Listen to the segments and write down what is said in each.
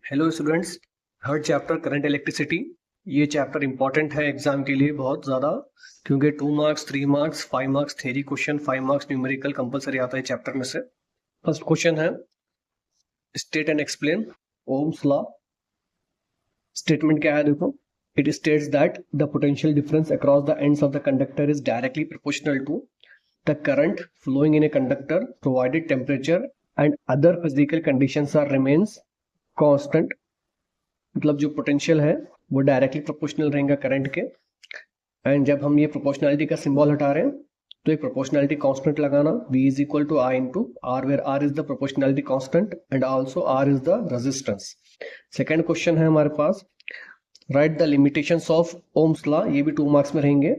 Hello students, third chapter current electricity. ये chapter important है exam के लिए बहुत ज़्यादा, क्योंकि 2 marks 3 marks 5 marks theory question 5 marks numerical compulsory आता है चैप्टर में से। फर्स्ट क्वेश्चन है state and explain Ohm's law. Statement क्या है देखो, it states that the potential difference across the ends of the conductor is directly proportional to the current flowing in a conductor provided temperature and other physical conditions are remains constant. मतलब जो potential है वो directly proportional रहेगा current के। And जब हम ये proportionality का सिंबल हटा रहे हैं तो एक प्रोपोर्शनलिटी कांस्टेंट लगाना, V is equal to I into R, where R is the proportionality constant and also R is the resistance. Second question है हमारे पास, write the limitations of Ohm's law. ये भी 2 मार्क्स में रहेंगे।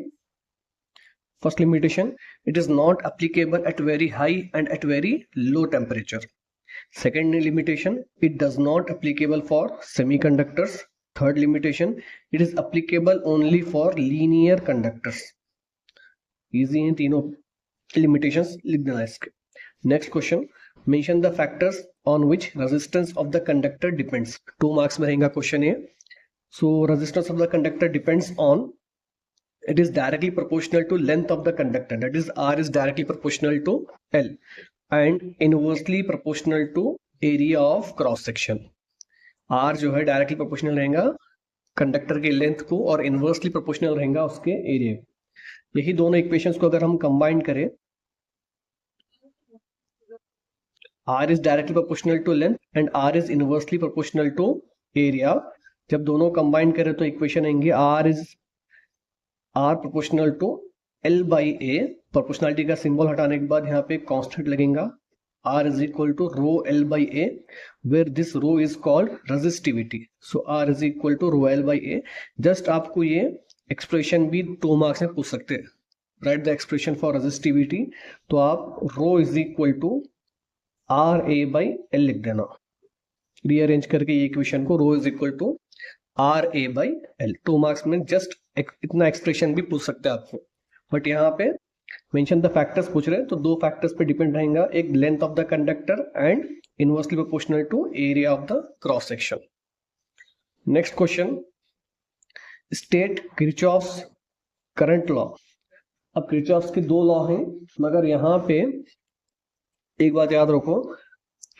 First limitation, it is not applicable at very high and at very low temperature. Second limitation, it does not applicable for semiconductors. Third limitation, it is applicable only for linear conductors. Easy हैं तीनों limitations, लिख देना इसके। Next question, mention the factors on which resistance of the conductor depends. 2 marks में रहेगा question ये। So resistance of the conductor depends on, it is directly proportional to length of the conductor, that is R is directly proportional to L and inversely proportional to area of cross section। R जो है directly proportional रहेगा conductor के length को और inversely proportional रहेगा उसके area. यही दोनों इक्वेशंस को अगर हम कंबाइन करें, R is directly proportional to length and R is inversely proportional to area। जब दोनों कंबाइन करें तो इक्वेशन आएंगे R proportional to L by A। Proportionality का सिंबल हटाने के बाद यहाँ पे कांस्टेंट लगेगा, R is equal to rho L by A, where this rho is called resistivity. So R is equal to rho L by A। Just आपको ये expression भी 2 मार्क्स में पूछ सकते हैं। Right the expression for resistivity, तो आप rho is equal to R A by L लिख देना। रीअरेंज करके ये इक्वेशन को rho is equal to R A by L। 2 marks में जस्ट इतना एक्सप्रेशन भी पूछ सकते हैं आपको। बट यहाँ पे मेंशन द फैक्टर्स पूछ रहे हैं तो 2 फैक्टर्स पे डिपेंड रहेगा, एक length of the conductor and inversely proportional to area of the cross section. Next question, state Kirchhoff's current law. अब किरचॉफ्स के 2 लॉ हैं, मगर यहाँ पे एक बात याद रखो,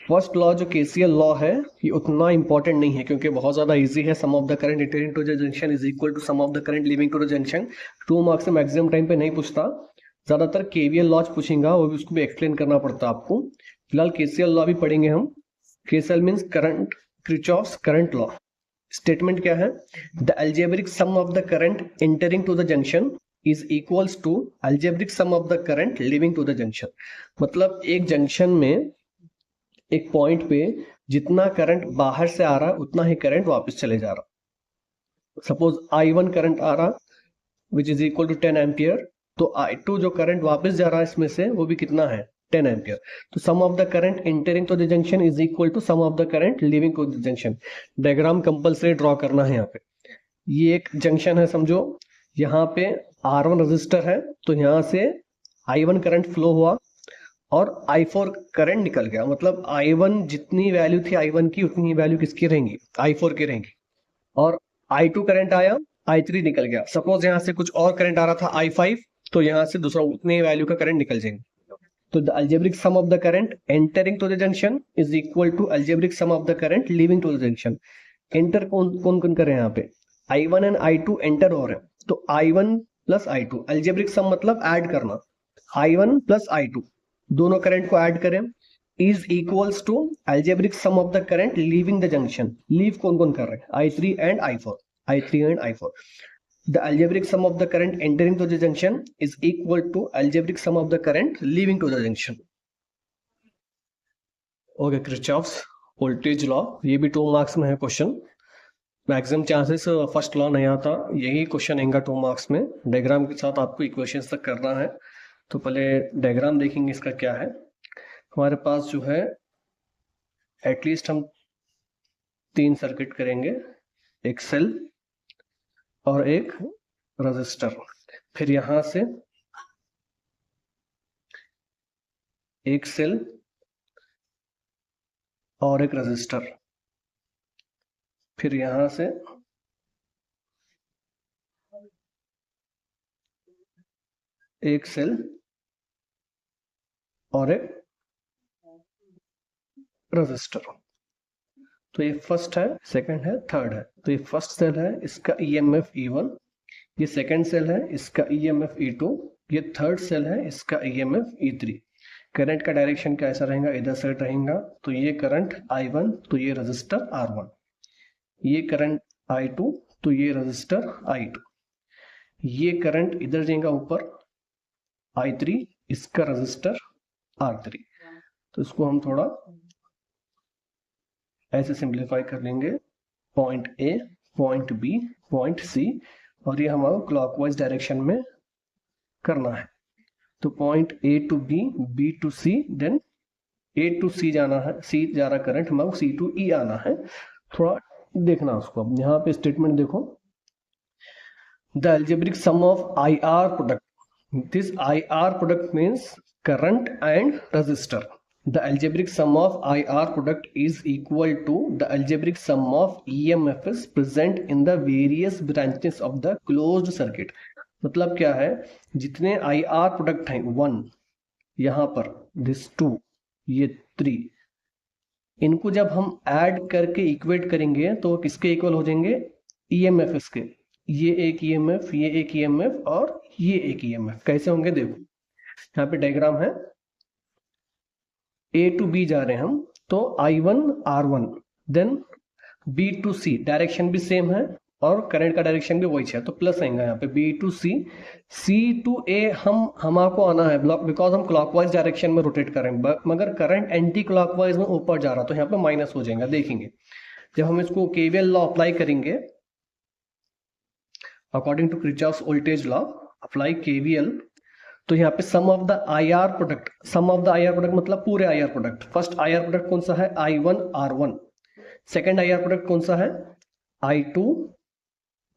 फर्स्ट लॉ जो केसीएल लॉ है ये उतना इंपॉर्टेंट नहीं है क्योंकि बहुत ज्यादा इजी है। Sum of the current entering to the junction is equal to sum of the current leaving to the junction. 2 marks से मैक्सिमम टाइम पे नहीं पूछता, ज्यादातर केवीएल लॉज पूछेगा, वो भी उसको भी एक्सप्लेन करना पड़ता है आपको। फिलहाल केसीएल लॉ भी पढ़ेंगे हम। KCL means current, Kirchhoff's current law. Statement क्या है, the algebraic sum of the current entering to the junction is equals to algebraic sum of the current leaving to the junction. मतलब एक junction में एक point पे जितना current बाहर से आ रहा है उतना ही करंट वापस चले जा रहा। सपोज I1 करंट आ रहा which is equal to 10 ampere, तो I2 जो करंट वापस जा रहा है इसमें से वो भी कितना है 10 एम्पियर। तो sum of the current entering to the junction is equal to sum of the current leaving to the junction. Diagram compulsory draw करना है यहाँ पे। ये एक जंक्शन है समझो, यहाँ पे R1 रजिस्टर है, तो यहाँ से I1 करंट फ्लो हुआ और I4 करंट निकल गया। मतलब I1 जितनी वैल्यू थी I1 की उतनी ही वैल्यू किसकी रहेंगी, I4 की रहेंगी। और I2 करंट आया, I3 निकल गया। सपोज यहाँ से कुछ और करंट आ रहा था I5, तो यहाँ से दूसरा उतने वैल्यू का करंट निकल जाएंगे। तो the algebraic sum of the current entering to the junction is equal to algebraic sum of the current leaving to the junction. Enter कौन कौन कौन कर रहे हैं यहाँ पे, I1 एंड I2 एंटर हो रहे हैं, तो I1 प्लस I2। अलजेब्रिक सम मतलब ऐड करना, I1 प्लस I2 दोनों करंट को ऐड करें is equals to algebraic sum of the current leaving the junction. Leave कौन कौन कर रहे हैं, I3 and I4, I3 and I4। The algebraic sum of the current entering to the junction is equal to algebraic sum of the current leaving to the junction. Okay, Kirchhoff's voltage law, ये भी 2 marks में है question. Maximum chances first law नहीं आता, यही question आएगा 2 marks में। Diagram के साथ आपको इक्वेशंस तक करना है, तो पहले डायग्राम देखेंगे इसका क्या है। हमारे पास जो है एटलीस्ट हम 3 सर्किट करेंगे, एक सेल और एक रजिस्टर, फिर यहां से एक सेल और एक रजिस्टर, फिर यहां से एक सेल और एक रजिस्टर। तो ये फर्स्ट है, सेकंड है, थर्ड है। तो ये फर्स्ट सेल है, इसका ईएमएफ E1, ये सेकंड सेल है, इसका ईएमएफ E2, ये थर्ड सेल है, इसका ईएमएफ E3। करंट का डायरेक्शन कैसा रहेगा, इधर साइड रहेगा। तो ये करंट I1, तो ये रजिस्टर R1, ये करंट I2, तो ये रजिस्टर I2, ये करंट इधर जाएगा ऊपर I3, इसका रजिस्टर R3। तो इसको हम थोड़ा ऐसे सिंप्लीफाई कर लेंगे, point A, point B, point C, और ये हमारा क्लॉकवाइज डायरेक्शन में करना है। तो point A to B, B to C, then A to C जाना है, सी जा रहा करंट हमारा, सी टू ई आना है। थोड़ा देखना उसको। अब यहाँ पे स्टेटमेंट देखो, the algebraic sum of IR product, this IR product means current and resistor. The algebraic sum of IR product is equal to the algebraic sum of EMFs present in the various branches of the closed circuit. मतलब क्या है, जितने IR product हैं 1, यहाँ पर this 2, ये 3, इनको जब हम ऐड करके इक्वेट करेंगे तो किसके इक्वल हो जाएंगे, EMFs के। ये एक EMF, ये एक EMF और ये एक EMF। कैसे होंगे देखो, यहाँ पे डायग्राम है, A टू B जा रहे हैं हम, तो I1 R1, then B to C, direction भी सेम है और करंट का डायरेक्शन भी वही है, तो प्लस आएगा यहाँ पे B to C, C to A हमको आना है बिकॉज हम क्लॉकवाइज डायरेक्शन में रोटेट कर रहे हैं, मगर करंट एंटी क्लॉकवाइज में ऊपर जा रहा, तो यहाँ पे माइनस हो जाएगा। देखेंगे जब हम इसको KVL लॉ अप्लाई करेंगे, according to Kirchhoff's voltage law, apply KVL, तो यहाँ पे sum of the IR product, sum of the IR product मतलब पूरे IR product. First IR product कौन सा है, I1 R1, second IR product कौन सा है, I2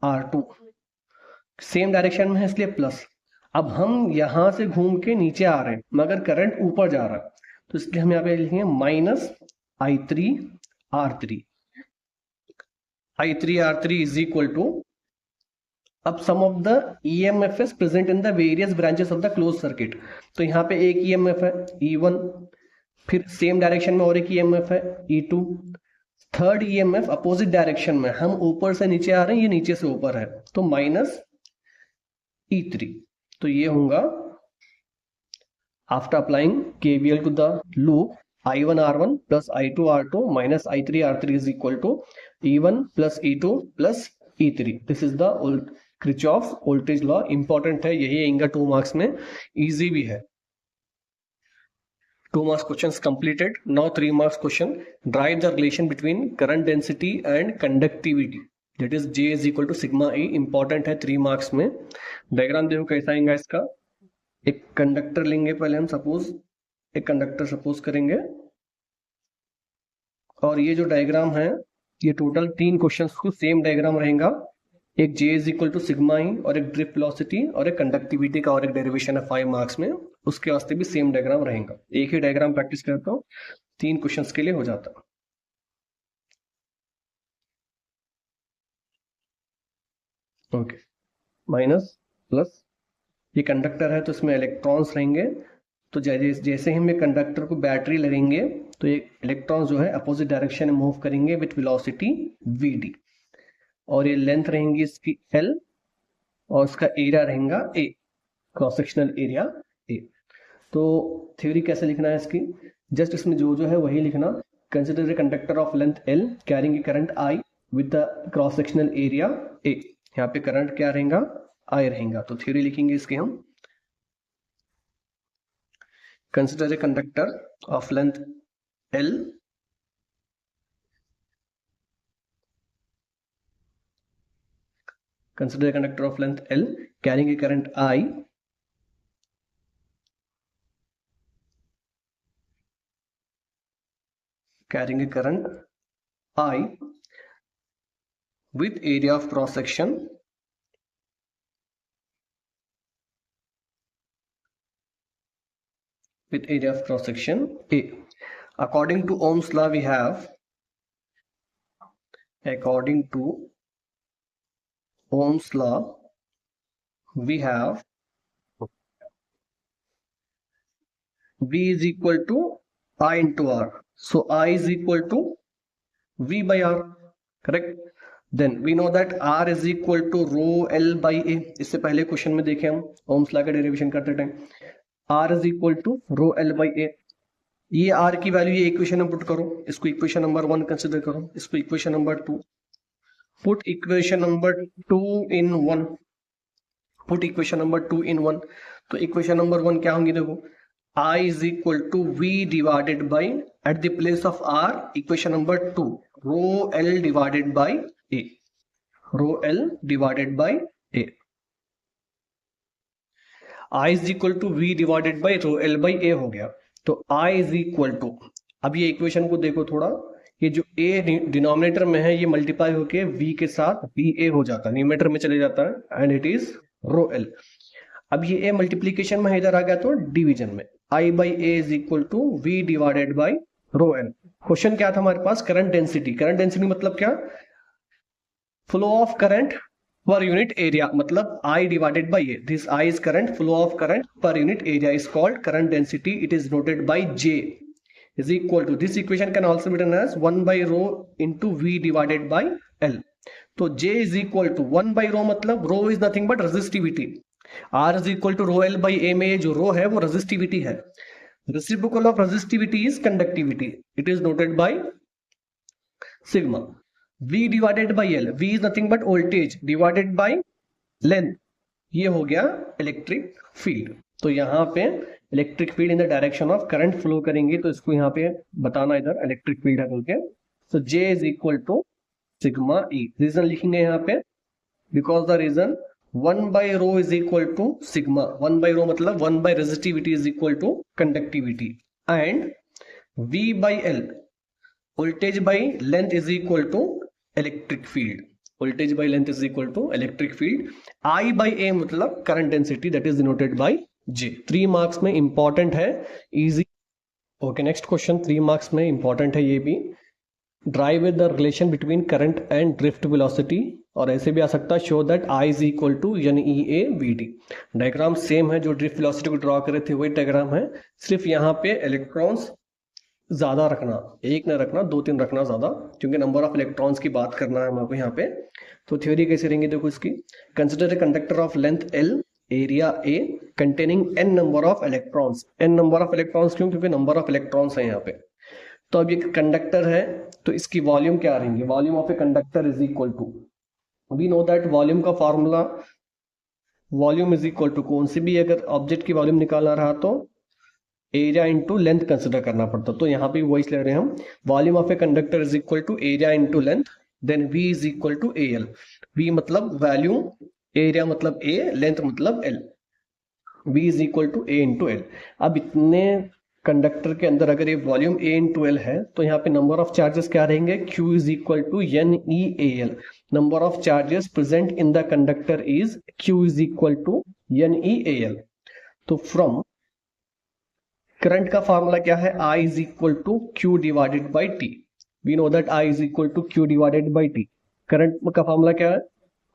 R2, सेम डायरेक्शन में है इसलिए प्लस। अब हम यहां से घूम के नीचे आ रहे हैं मगर करंट ऊपर जा रहा है, तो इसलिए हम यहाँ पे लिखेंगे minus I3 R3, I3 R3 is equal to, अब sum of the EMFs present in the various branches of the close circuit. तो यहाँ पे एक EMF है E1, फिर सेम डायरेक्शन में और एक EMF है E2, third EMF opposite direction में, हम ऊपर से नीचे आ रहे हैं, ये नीचे से ऊपर है, तो माइनस E3। तो ये होगा after applying KVL to the loop, I1 R1 plus I2 R2 minus I3 R3 is equal to E1 plus E2 plus E3। This is the Kirchhoff voltage law. Important है, यही आएगा 2 marks में, easy भी है। 2 marks questions completed. Now 3 marks question. Drive the relation between current density and conductivity. That is J is equal to sigma E. Important है 3 marks में। Diagram देखो कैसा आएगा इसका। एक कंडक्टर लेंगे पहले हम, सपोज एक कंडक्टर सपोज करेंगे, और ये जो डायग्राम है, ये टोटल 3 क्वेश्चंस को सेम डायग्राम रहेगा। एक J is equal to sigma E, और एक ड्रिफ्ट वेलोसिटी, और एक कंडक्टिविटी का और एक डेरिवेशन है 5 मार्क्स में, उसके वास्ते भी सेम डायग्राम रहेगा। एक ही डायग्राम प्रैक्टिस करता हूँ, 3 क्वेश्चंस के लिए हो जाता। ओके, माइनस प्लस, ये कंडक्टर है तो इसमें इलेक्ट्रॉन्स रहेंगे, तो जैसे ही हम कंडक्टर को बैटरी लगेंगे तो ये इलेक्ट्रॉन्स जो है अपोजिट डायरेक्शन में मूव करेंगे विथ वेलोसिटी vd, और ये लेंथ रहेंगी इसकी l, और उसका एरिया रहेगा a, cross sectional area a। तो थ्योरी कैसे लिखना है इसकी, जस्ट इसमें जो है वही लिखना। Consider a conductor of length l carrying a current I with the cross sectional area a। यहाँ पे करंट क्या रहेगा, I रहेगा। तो थ्योरी लिखेंगे इसके हम, consider a conductor of length l consider a conductor of length L carrying a current I with area of cross section A. According to Ohm's law, we have according to Ohm's law we have V is equal to I into R, so I is equal to V by R, correct. Then we know that R is equal to rho L by A, इससे पहले question में देखे हम Ohm's law का derivation करते time R is equal to rho L by A, ये R की value ये इक्वेशन में पुट करो, इसको इक्वेशन नंबर 1 कंसीडर करो, इसको equation number 2, put equation number 2 इन 1, पुट इक्वेशन नंबर 2 इन 1, तो इक्वेशन नंबर 1 क्या होंगी देखो, I is equal to V divided by, at the place of R, equation number 2, rho L divided by A, rho L divided by A. I is equal to V divided by rho L by A हो गया, तो I is equal to, अब ये equation को देखो थोड़ा, ये जो A डिनोमिनेटर में है ये मल्टीप्लाई होके V के साथ VA हो जाता है, न्यूमरेटर में चले जाता है, and it is rho L. अब ये A मल्टीप्लीकेशन में इधर आ गया तो डिवीजन में, I by A is equal to V divided by rho L. Question क्या था हमारे पास, करंट डेंसिटी, करंट डेंसिटी मतलब क्या, flow of current per unit area, मतलब I divided by A, this I is current, flow of current per unit area is called current density, it is noted by J is equal to, this equation can also be written as 1 by rho into V divided by L. तो J is equal to 1 by rho, मतलब rho is nothing but resistivity, R is equal to rho L by A में जो rho है वो resistivity है, reciprocal of resistivity is conductivity, it is noted by sigma. V divided by L, V is nothing but voltage divided by length, ये हो गया electric field. तो यहाँ पे electric field in the direction of current flow करेंगे, तो इसको यहाँ पे बताना इधर इलेक्ट्रिक फील्ड है बोल के. So J is equal to sigma E, reason लिखेंगे यहाँ पे, because the reason 1 by rho is equal to sigma, 1 by rho मतलब 1 by resistivity is equal to conductivity, and V by L, voltage by length is equal to electric field, voltage by length is equal to electric field. I by A मतलब current density, that is denoted by J. 3 marks में important है, easy. Okay, next question 3 marks में important है ये भी, derive with the relation between current and drift velocity, और ऐसे भी आ सकता है show that I is equal to NEAVD. Diagram same है, जो ड्रिफ्ट वेलोसिटी को ड्रॉ करे थे वही डायग्राम है, सिर्फ यहाँ पे इलेक्ट्रॉन्स ज्यादा रखना, एक न रखना, 2-3 रखना ज्यादा, क्योंकि नंबर ऑफ इलेक्ट्रॉन्स की बात करना है हमको यहाँ पे. तो थ्योरी कैसे रहेंगे देखो इसकी, consider a conductor of length L, area A, containing n number of electrons. n number of electrons क्यों, क्योंकि नंबर ऑफ इलेक्ट्रॉन्स है यहाँ पे. तो अब ये कंडक्टर है, तो इसकी वॉल्यूम क्या रहेंगे, volume of a conductor is equal to, we know that volume का formula, volume is equal to, कौन सी भी अगर ऑब्जेक्ट की वॉल्यूम निकालना रहा तो एरिया इंटू लेंथ कंसिडर करना पड़ता. तो यहाँ पे वॉइस ले रहे हैं हम, volume of a conductor is equal to area into length, then V is equal to AL. V मतलब वॉल्यूम, एरिया मतलब A, लेंथ मतलब L, V is equal to A into L. अब इतने कंडक्टर के अंदर अगर ये वॉल्यूम A इंटू L है, तो यहाँ पे नंबर ऑफ चार्जेस क्या रहेंगे, Q is equal to NEAL. Number of charges present in the conductor is Q is equal to NEAL. तो फ्रॉम करंट का फॉर्मूला क्या है, I is equal to Q divided by T. We know that I is equal to Q divided by T. Current का formula क्या है,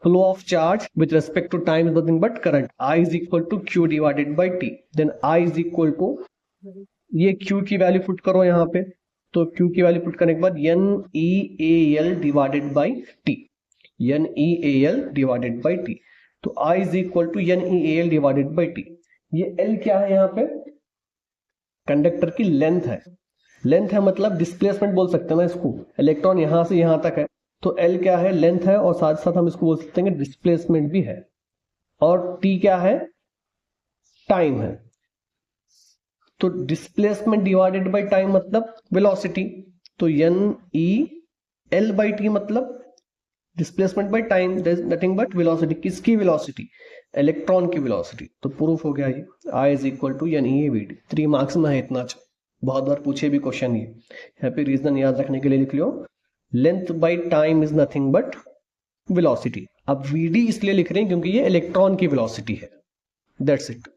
flow of charge with respect to time is nothing but current, I is equal to Q divided by T. Then I is equal to, ये Q की value put करो यहाँ पे, तो Q की वैल्यू पुट करने के बाद NEAL divided by T, NEAL divided by T. तो I is equal to NEAL divided by T. ये L क्या है, यहाँ पे कंडक्टर की लेंथ है, लेंथ है मतलब डिस्प्लेसमेंट बोल सकते हैं ना इसको, इलेक्ट्रॉन यहां से यहां तक है, तो L क्या है, लेंथ है, और साथ साथ हम इसको बोल सकते हैं डिस्प्लेसमेंट भी है, और T क्या है, टाइम है. तो डिस्प्लेसमेंट डिवाइडेड बाय टाइम मतलब वेलोसिटी, तो NEL बाई T मतलब displacement by time, there is nothing but velocity. किसकी वेलोसिटी, इलेक्ट्रॉन की वेलोसिटी. तो प्रूफ हो गया ये, I is equal to NEAVD. 3 marks में है इतना, अच्छा बहुत बार पूछे भी क्वेश्चन ये. यहाँ पे रीजन याद रखने के लिए लिख लो, length by time is nothing but velocity. अब VD इसलिए लिख रहे हैं क्योंकि ये इलेक्ट्रॉन की वेलोसिटी है. That's it.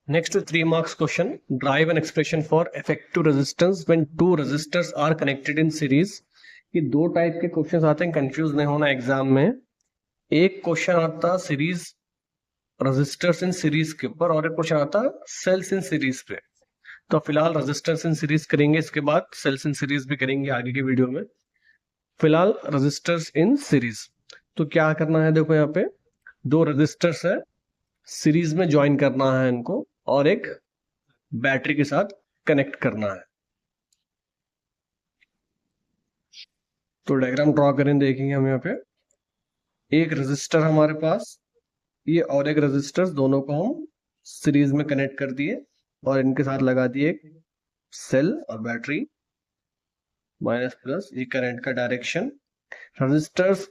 Next 3 marks question, drive an expression for effective resistance when two resistors are connected in series कि दो टाइप के क्वेश्चंस आते हैं, कंफ्यूज नहीं होना एग्जाम में। एक क्वेश्चन आता सीरीज रेजिस्टर्स इन सीरीज के ऊपर और एक क्वेश्चन आता सेल्स इन सीरीज पे। तो फिलहाल रेजिस्टर्स इन सीरीज करेंगे, इसके बाद सेल्स इन सीरीज भी करेंगे आगे के वीडियो में। फिलहाल रेजिस्टर्स इन सीरीज। तो क्या करना है, देखो यहाँ पे दो रेजिस्टर्स है, सीरीज में ज्वाइन करना है इनको और एक बैटरी के साथ कनेक्ट करना है। तो डायग्राम ड्रॉ करें, देखेंगे हम यहाँ पे एक रेजिस्टर हमारे पास, ये और एक रेजिस्टर, दोनों को हम सीरीज में कनेक्ट कर दिए और इनके साथ लगा दिए एक सेल और बैटरी माइनस प्लस, ये करंट का डायरेक्शन। रेजिस्टर्स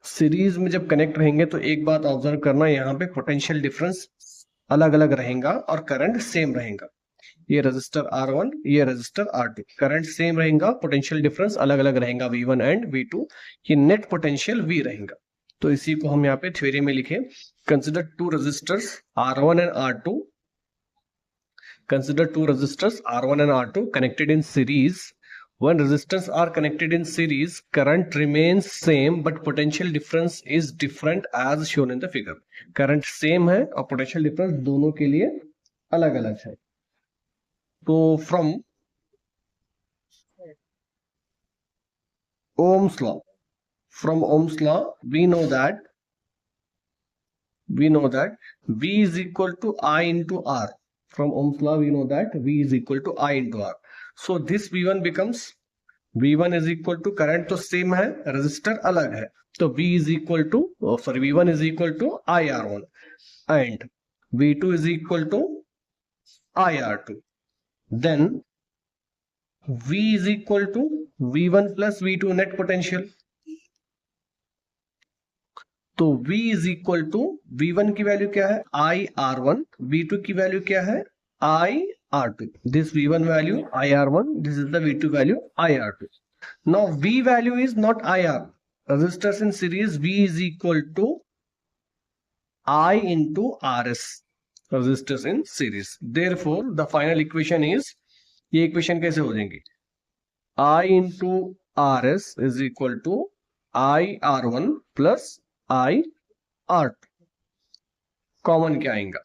सीरीज में जब कनेक्ट रहेंगे तो एक बात ऑब्जर्व करना, यहाँ पे पोटेंशियल डिफरेंस अलग अलग रहेगा और करंट सेम रहेगा। ये रेजिस्टर R1, ये रेजिस्टर R2, करंट सेम रहेगा, पोटेंशियल डिफरेंस अलग अलग रहेगा V1 एंड V2, ये नेट पोटेंशियल V रहेगा। तो इसी को हम यहाँ पे थ्योरी में लिखे, consider two resistors R1 and R2, consider two resistors R1 and R2 connected in series. When resistors are connected in series, current remains same but potential difference is different as shown in the figure. Current same है और potential difference दोनों के लिए अलग अलग है। तो from Ohm's law we know that V is equal to I into R. From Ohm's law we know that V is equal to I into R. So this V1 becomes, V1 is equal to, current तो same है, resistor अलग है, तो V is equal to, V1 is equal to IR1 and V2 is equal to IR2. Then V is equal to V1 plus V2 net potential. तो V is equal to, V1 की value क्या है IR1, V2 की value क्या है IR2. This V1 value IR1, this is the V2 value IR2. Now V value is not IR. Resistors in series, V is equal to I into RS. Resistors in series. Therefore the final equation is, ये equation कैसे हो जाएंगी, I into RS is equal to IR1 plus IR2. Common क्या आएगा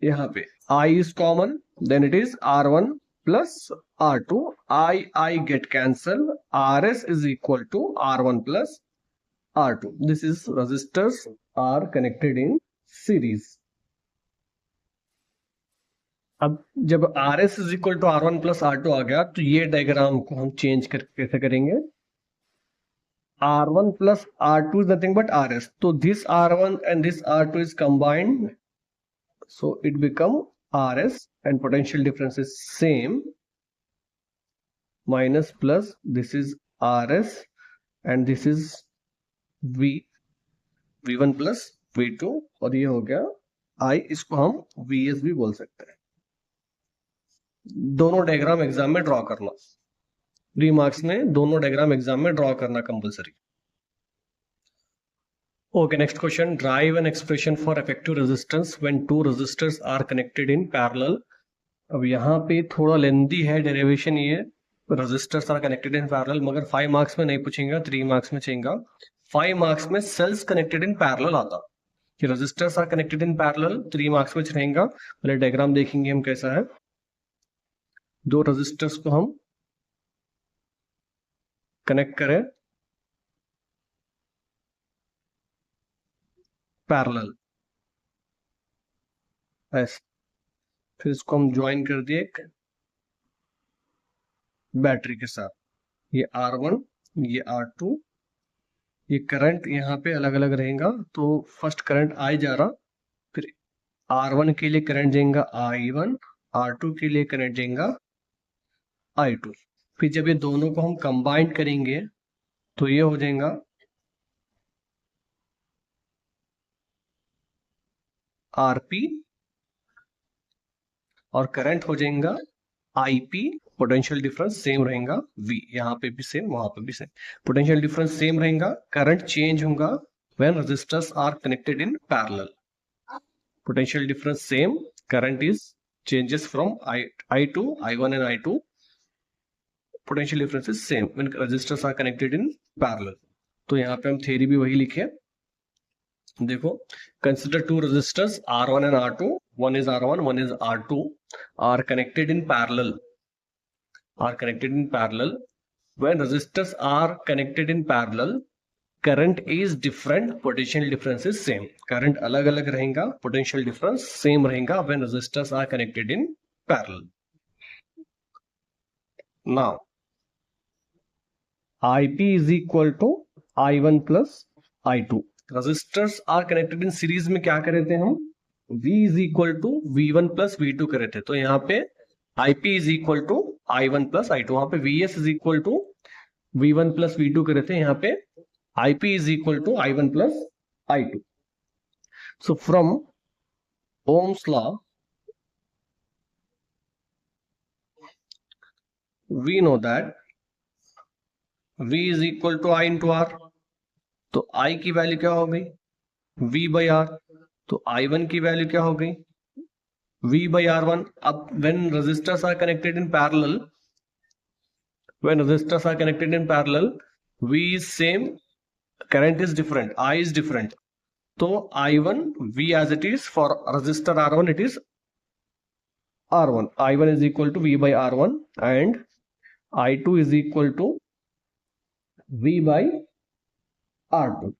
यहाँ पे, I is common, then it is R1 plus R2. I get cancel, RS is equal to R1 plus R2. This is resistors are connected in series. अब जब RS is equal to R1 plus R2 आ गया तो ये diagram को हम change करके कैसे करेंगे, R1 plus R2 is nothing but RS. So this R1 and this R2 is combined, so it become RS and potential difference is same, minus plus, this is RS and this is V1 plus V2 और ये हो गया I, इसको हम VS भी बोल सकते हैं। दोनों डायग्राम एग्जाम में ड्रॉ करना, 3 मार्क्स में दोनों डायग्राम एग्जाम में ड्रॉ करना compulsory. Okay, next question. Derive an expression for effective resistance when two resistors are connected in parallel. अब यहाँ पे थोड़ा लेंदी है डेरिवेशन, ये resistors are connected in parallel, मगर 5 मार्क्स में नहीं पूछेगा, 3 मार्क्स में चाहिए। 5 मार्क्स में cells connected in parallel आता कि resistors are connected in parallel, 3 marks में रहेगा। पहले डायग्राम देखेंगे हम कैसा है। दो रेजिस्टर्स को हम कनेक्ट करें पैरेलल ऐसे, फिर इसको हम ज्वाइन कर दिए एक बैटरी के साथ, ये R1 ये R2, ये करंट यहाँ पे अलग अलग रहेगा। तो फर्स्ट करंट आई जा रहा, फिर R1 के लिए करंट जाएगा I1, R2 के लिए करंट जाएगा I2। फिर जब ये दोनों को हम कंबाइन करेंगे तो ये हो जाएगा RP और करंट हो जाएगा IP। पोटेंशियल डिफरेंस सेम रहेगा V, यहाँ पे भी सेम वहां पे भी सेम, पोटेंशियल डिफरेंस सेम रहेगा। करंट चेंज होगा when resistors are connected in parallel, potential difference same, current is changes from I2, I1 and I2, potential difference is same when resistors are connected in parallel. तो यहाँ पे हम theory भी वही लिखे, देखो, consider two resistors R1 and R2, one is R1, one is R2, are connected in parallel. When resistors are connected in parallel, current is different, potential difference is same. Current अलग अलग रहेगा, potential difference same रहेगा when resistors are connected in parallel. Now IP is equal to I1 plus I2. Resistors are connected in series में क्या करे थे हम, V is equal to V1 plus V2 करे थे. तो यहाँ पे IP is equal to I1 plus I2. वहां पे VS is equal to V1 plus V2 करे थे, यहाँ पे IP is equal to I1 plus I2. So from Ohm's law, we know that V is equal to I into R. तो I की value क्या हो गई, V by R. तो I1 की वैल्यू क्या हो गई, V by R1. अब when resistors are connected in parallel, V is same, current is different, I is different. तो I1 V as it is, for resistor R1 it is R1. I1 is equal to V by R1 and I2 is equal to V by R2.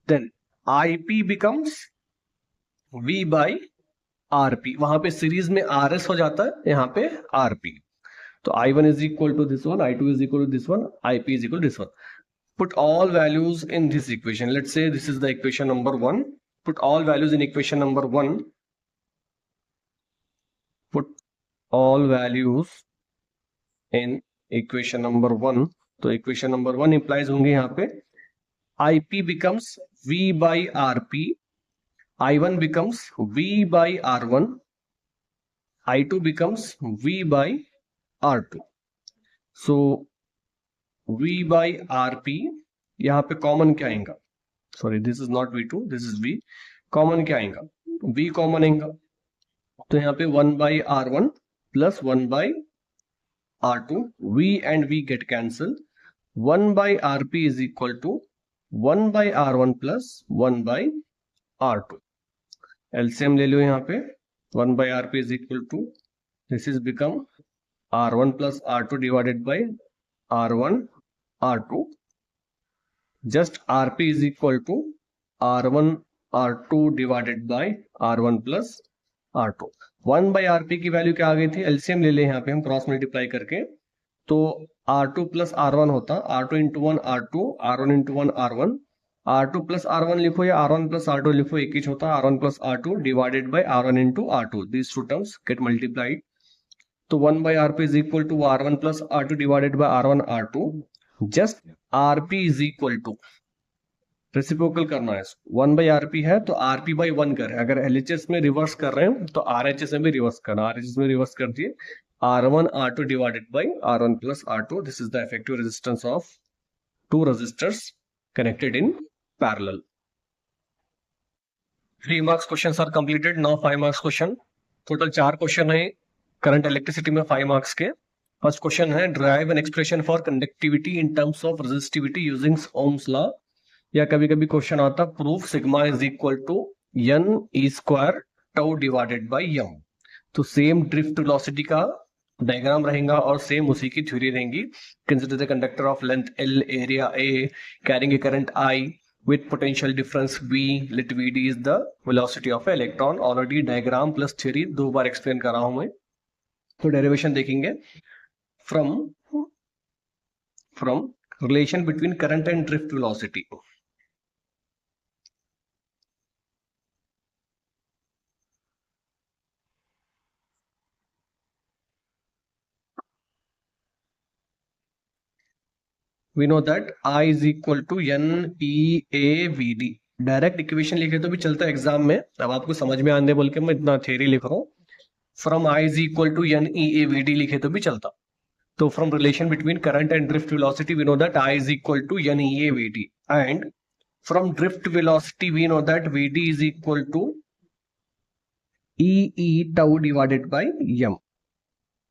Then IP becomes V by RP. वहां पे series में RS हो जाता है, यहाँ पे RP. तो I1 is equal to this one, I2 is equal to this one, IP is equal to this one. Put all values in this equation. Let's say this is the equation number 1. Put all values in equation number 1. Put all values in equation number 1. तो equation number 1 implies होंगे यहाँ पे IP becomes V by RP, I1 becomes V by R1, I2 becomes V by R2. So V by RP, यहाँ पे common क्या आएगा, sorry this is not V2, this is V. Common क्या आएगा, V common आएगा. तो यहाँ पे 1 by R1 plus 1 by R2, V and V get cancelled. 1 by RP is equal to 1 by R1 plus 1 by R2. LCM ले लो यहाँ पे. 1 by RP is equal to, this is become R1 plus R2 divided by R1 R2. Just RP is equal to R1 R2 divided by R1 plus R2. 1 by RP की value क्या आ गई थी, LCM ले ले यहाँ पे हम क्रॉस मल्टीप्लाई करके. तो R2 plus R1 होता, R2 into 1 R2, R1 into 1 R1. R2 plus R1 लिखो या R1 plus R2 लिखो, एक ही होता, R1 plus R2 divided by R1 into R2. These two terms get multiplied. तो 1 by RP is equal to R1 plus R2 divided by R1 R2. Just RP is equal to, reciprocal करना है, 1 by RP है तो RP by 1 करें. अगर LHS में reverse कर रहे हैं तो RHS में भी रिवर्स करना. RHS में रिवर्स कर दिए, R1 R2 divided by R1 plus R2. This is the effective resistance of two resistors connected in parallel. 3 marks questions are completed. Now 5 marks question. Total 4 question है current electricity में 5 marks के. First question है, derive an expression for conductivity in terms of resistivity using Ohm's law. या कभी कभी question आता, proof sigma is equal to n e square tau divided by m. तो same drift velocity का diagram रहेगा और same उसी की थ्योरी रहेगी. Consider the conductor of length L, area A, carrying a current I with potential difference V, let Vd is the velocity of electron. Already diagram plus theory 2 bar explain कर रहा हूं मैं. तो derivation देखेंगे. from relation between current and drift velocity. We know that I is equal to n e a v d. Direct equation लिखे तो भी चलता है एग्जाम में, अब आपको समझ में आने बोल के मैं इतना थ्योरी लिख रहा हूँ. From I is equal to n e a v d लिखे तो भी चलता. तो from relation between current and drift velocity we know that I is equal to n e a v d, and from drift velocity we know that v d is equal to e e tau divided by m,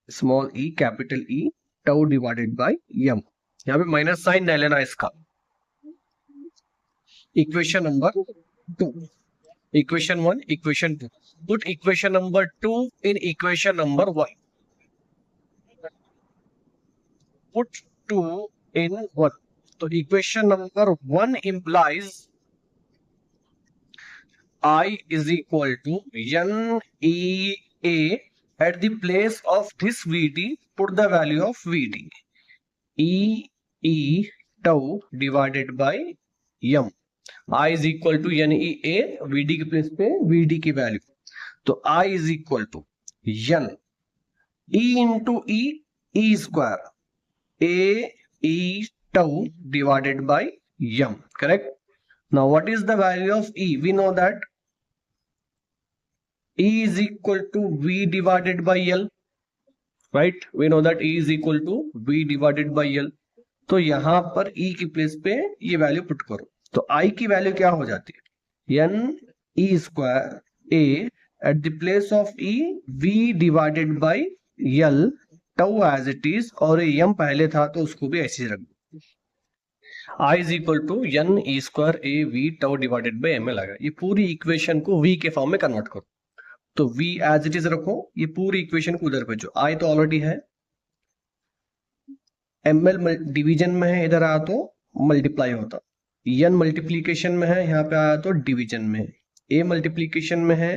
small e capital E tau divided by m. यहाँ पे minus sign नहीं लेना इसका। Equation number 2, equation 1, equation 2, put equation number 2 in equation number 1, put 2 in 1. तो equation number 1 implies I is equal to n e a at the place of this vt put the value of vt e tau divided by m. I is equal to n e a, vd के place पे vd की value, तो I is equal to n e into e square a e tau divided by m. Correct? Now what is the value of e? We know that e is equal to v divided by l, right? We know that e is equal to v divided by l. तो यहां पर e की place पे ये value put करो, तो i की value क्या हो जाती है? n e square a at the place of e v divided by l tau as it is, और m पहले था तो उसको भी ऐसे रख दो। I is equal to n e square a v tau divided by ml आ गया। ये पूरी इक्वेशन को v के फॉर्म में कन्वर्ट करो, तो v एज इट इज रखो, ये पूरी इक्वेशन को उधर भेजो। I तो ऑलरेडी है, ml डिवीजन में है, इधर आया तो मल्टीप्लाई होता, n मल्टीप्लीकेशन में है, यहाँ पे आया तो डिवीजन में, a मल्टीप्लीकेशन में है,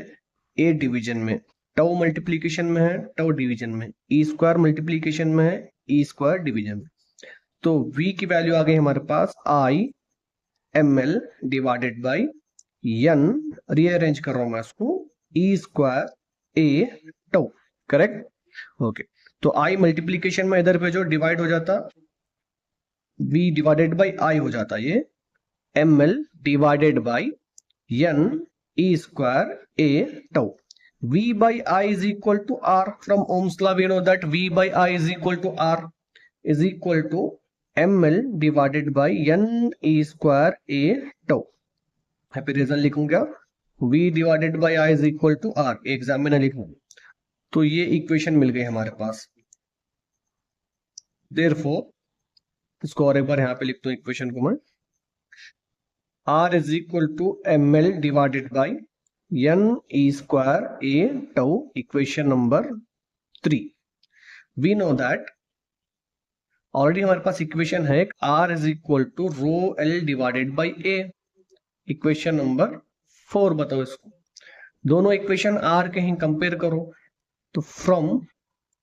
a डिवीजन में, टाउ मल्टीप्लीकेशन में है, टाउ डिवीजन में, e स्क्वायर मल्टीप्लीकेशन में है, e स्क्वायर डिवीजन में। तो v की वैल्यू आ गई हमारे पास i ml divided by n, rearrange कर रहा हूं मैं इसको, e square a tau. Correct? Okay, तो i मल्टीप्लीकेशन में इधर पे जो डिवाइड हो जाता, v डिवाइडेड बाई i हो जाता, ये ml divided by n e square a tau. v by i is equal to r. From Ohm's law we know that v by i is equal to r is equal to ml divided by n e square a tau। यहाँ पे reason लिखूंगा, v divided by i is equal to r, exam में ना लिखूंगा। तो ये equation मिल गई हमारे पास। Therefore इसको और एक बार यहाँ पे लिखता हूँ इक्वेशन को मैं, r is equal to ml divided by n e square a tau, equation number 3। We know that already हमारे पास इक्वेशन है r is equal to rho l divided by a, equation number 4। बताओ इसको, दोनों equation r के ही compare करो। तो from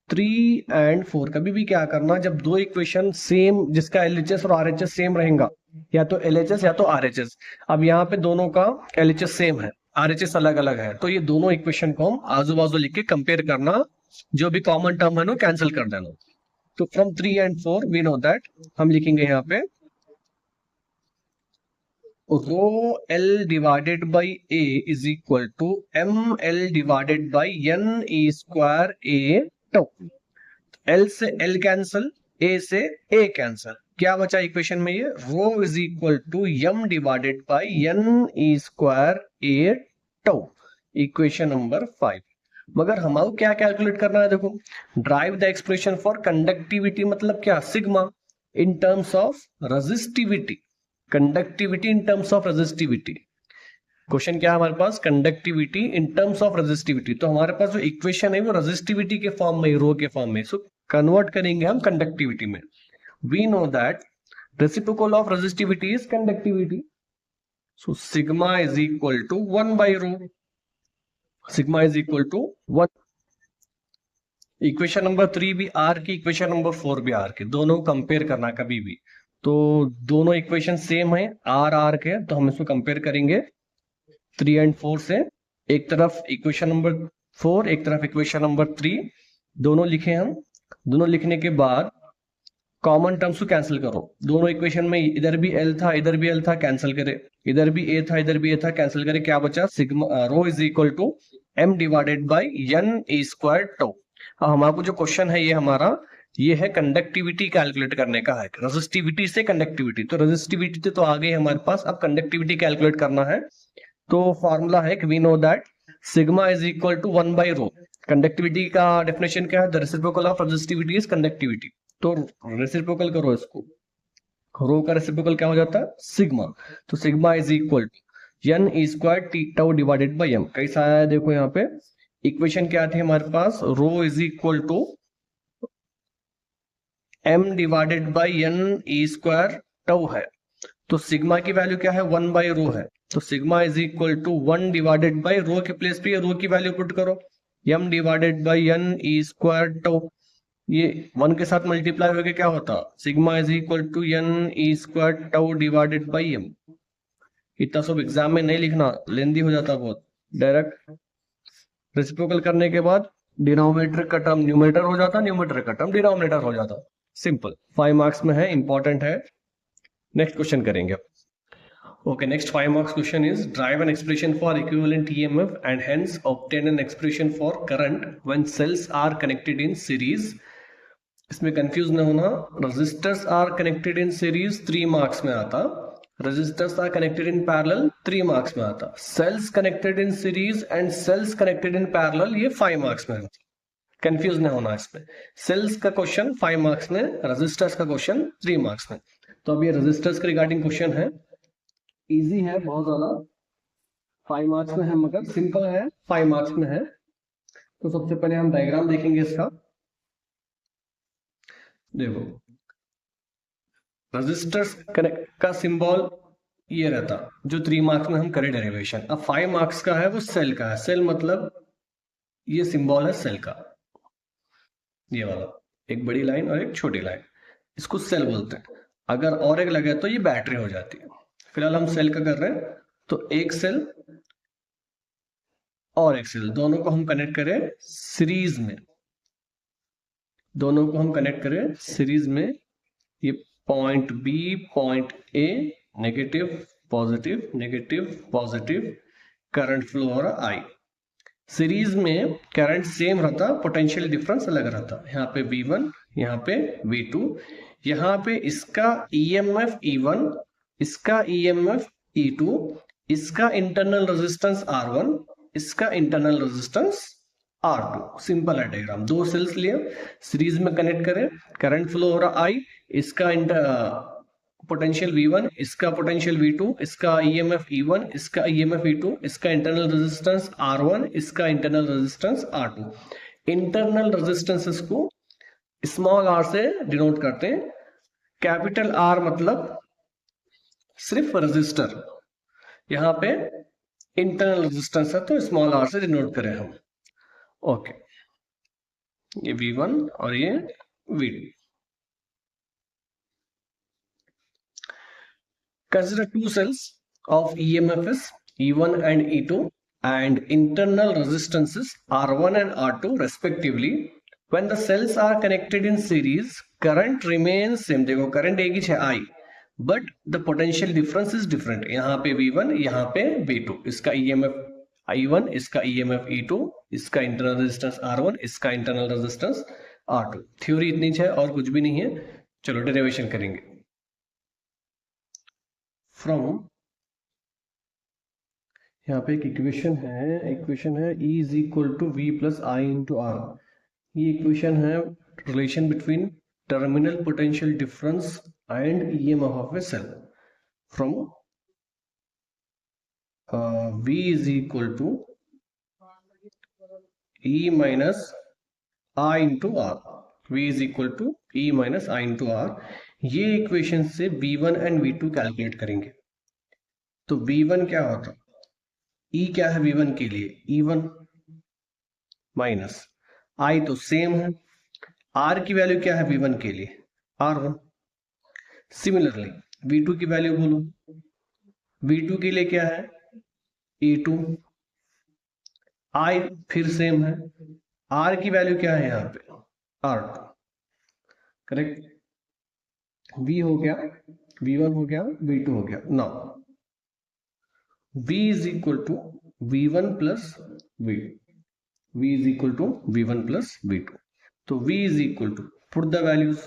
3 and 4 कभी भी क्या करना, जब दो इक्वेशन सेम, जिसका LHS और RHS सेम रहेगा, या तो LHS या तो RHS। अब यहाँ पे दोनों का LHS सेम है, RHS अलग अलग है, तो ये दोनों इक्वेशन को हम आजू बाजू लिख के कंपेयर करना, जो भी कॉमन टर्म है ना कैंसिल कर देना। तो from 3 and 4 we know that, हम लिखेंगे यहाँ पे rho l divided by a is equal to ml divided by n e square a tau. l से l कैंसिल, a से a कैंसिल, क्या बचा इक्वेशन में? ये rho is equal to m divided by n e square a tau, equation number 5। मगर हमारे क्या calculate करना है? देखो, derive the expression for conductivity, मतलब क्या? Sigma in terms of resistivity, conductivity in terms of resistivity. Question क्या है हमारे पास? Conductivity in terms of resistivity. तो हमारे पास जो इक्वेशन है वो रेजिस्टिविटी के फॉर्म में, रो के फॉर्म में, सो कन्वर्ट करेंगे हम कंडक्टिविटी में। We know that reciprocal of resistivity is conductivity, so sigma is equal to 1 by rho, sigma is equal to 1। Equation number 3 भी आर की, इक्वेशन नंबर 4 भी आर के, दोनों कंपेयर करना कभी भी। तो दोनों इक्वेशन सेम है, आर आर के, तो हम इसको कंपेयर करेंगे 3 and 4 से। एक तरफ इक्वेशन नंबर 4, एक तरफ इक्वेशन नंबर 3, दोनों लिखे हम। दोनों लिखने के बाद कॉमन टर्म्स को कैंसिल करो। दोनों इक्वेशन में इधर भी एल था, इधर भी एल था, कैंसिल करे, इधर भी ए था, इधर भी ए था, कैंसिल करे, क्या बचा? Sigma rho is equal to m divided by n e square to. हमारा जो क्वेश्चन है ये हमारा, ये है कंडक्टिविटी कैलकुलेट करने का है, रेजिस्टिविटी से कंडक्टिविटी। तो रेजिस्टिविटी तो आ गई हमारे पास, अब कंडक्टिविटी कैलकुलेट करना है। तो फॉर्मूला है कि we know that sigma is equal to 1 by rho. Conductivity का डेफिनेशन क्या है? The reciprocal of resistivity is conductivity. तो रेसिप्रोकल करो इसको, रो का रेसिप्रोकल क्या हो जाता है सिग्मा, तो sigma is equal to n e square t tau divided by m. कैसा आया है देखो यहाँ पे इक्वेशन क्या थी हमारे पास, rho is equal to m divided by n e square tau है, तो सिग्मा की वैल्यू क्या है 1 बाई रो है, तो सिग्मा इज इक्वल टू 1 डिवाइडेड बाई रो के प्लेस पे रो की वैल्यू पुट करो, m divided by n e square tau, ये 1 के साथ मल्टीप्लाई होके क्या होता sigma is equal to n e square tau divided by m. इतना सब एग्जाम में नहीं लिखना, लेंदी हो जाता बहुत, डायरेक्ट रेसिप्रोकल करने के बाद डिनोमिनेटर का टर्म न्यूमरेटर हो जाता, न्यूमरेटर का टर्म डिनोमिनेटर हो जाता, सिंपल। 5 मार्क्स में है, इंपॉर्टेंट है। नेक्स्ट क्वेश्चन करेंगे। Okay, next 5 marks question is derive an expression for equivalent EMF and hence obtain an expression for current when cells are connected in series। इसमें confuse ना होना, resistors are connected in series 3 marks में आता, resistors are connected in parallel 3 marks में आता, cells connected in series and cells connected in parallel ये 5 marks में आता। कंफ्यूज ना होना इसमें, सेल्स का क्वेश्चन 5 मार्क्स में, रेजिस्टर्स का क्वेश्चन 3 मार्क्स में। तो अब ये रेजिस्टर्स के रिगार्डिंग क्वेश्चन है, इजी है बहुत ज्यादा, 5 मार्क्स में है मगर सिंपल है, 5 मार्क्स में है। तो सबसे पहले हम डायग्राम देखेंगे इसका। देखो रेजिस्टर्स कनेक्ट का सिंबल ये रहता जो 3 मार्क्स में हम करें डेरिवेशन। अब 5 मार्क्स का है वो सेल का है, सेल मतलब ये सिंबल है सेल का, ये वाला एक बड़ी लाइन और एक छोटी लाइन, इसको सेल बोलते हैं। अगर और एक लगे तो ये बैटरी हो जाती है। फिलहाल हम सेल का कर रहे हैं, तो एक सेल और एक सेल दोनों को हम कनेक्ट करें सीरीज में, दोनों को हम कनेक्ट करें सीरीज में, ये point B point A, negative positive current flow हो रहा आई। सीरीज में करंट सेम रहता, पोटेंशियल डिफरेंस अलग रहता, यहाँ पे V1 यहाँ पे V2, यहाँ पे इसका EMF E1, इसका EMF E2, इसका इंटरनल रेजिस्टेंस R1, इसका इंटरनल रेजिस्टेंस R2। सिंपल है डायग्राम, दो सेल्स लिए सीरीज में कनेक्ट करें, करंट फ्लो हो रहा I, इसका पोटेंशियल V1, इसका पोटेंशियल V2, इसका EMF E1, इसका EMF E2, इसका इंटरनल रेजिस्टेंस R1, इसका internal resistance R2। Internal resistances को स्मॉल r से डिनोट करते हैं, कैपिटल R मतलब सिर्फ रेजिस्टर, यहाँ पे इंटरनल रेजिस्टेंस है तो स्मॉल r से डिनोट करें हम। ओके, ये V1 और ये V2। Consider two cells of EMFs E1 and E2 and internal resistances R1 and R2 respectively. When the cells are connected in series, current remains same. देखो current एक ही है I, but the potential difference is different. यहाँ पे V1, यहाँ पे V2, इसका EMF I1, इसका EMF E2, इसका internal resistance R1, इसका internal resistance R2। थ्योरी इतनी है और कुछ भी नहीं है। चलो डेरिवेशन करेंगे। फ्रॉम, यहाँ पे एक इक्वेशन है E is equal to V plus I into R. ये इक्वेशन है relation between terminal potential difference and EMF of a cell. From V is equal to E minus I into R, V is equal to E minus I into R. ये equation से V1 and V2 calculate करेंगे। तो V1 क्या होता, E क्या है V1 के लिए E1 माइनस I तो सेम है, R की वैल्यू क्या है V1 के लिए R1। सिमिलरली V2 की वैल्यू बोलो, V2 के लिए क्या है E2, I फिर सेम है, R की वैल्यू क्या है यहाँ पे R2। करेक्ट, V हो गया, V1 हो गया, V2 हो गया। Now V is equal to V1 plus V2, V is equal to V1 plus V2। तो V is equal to, put the values,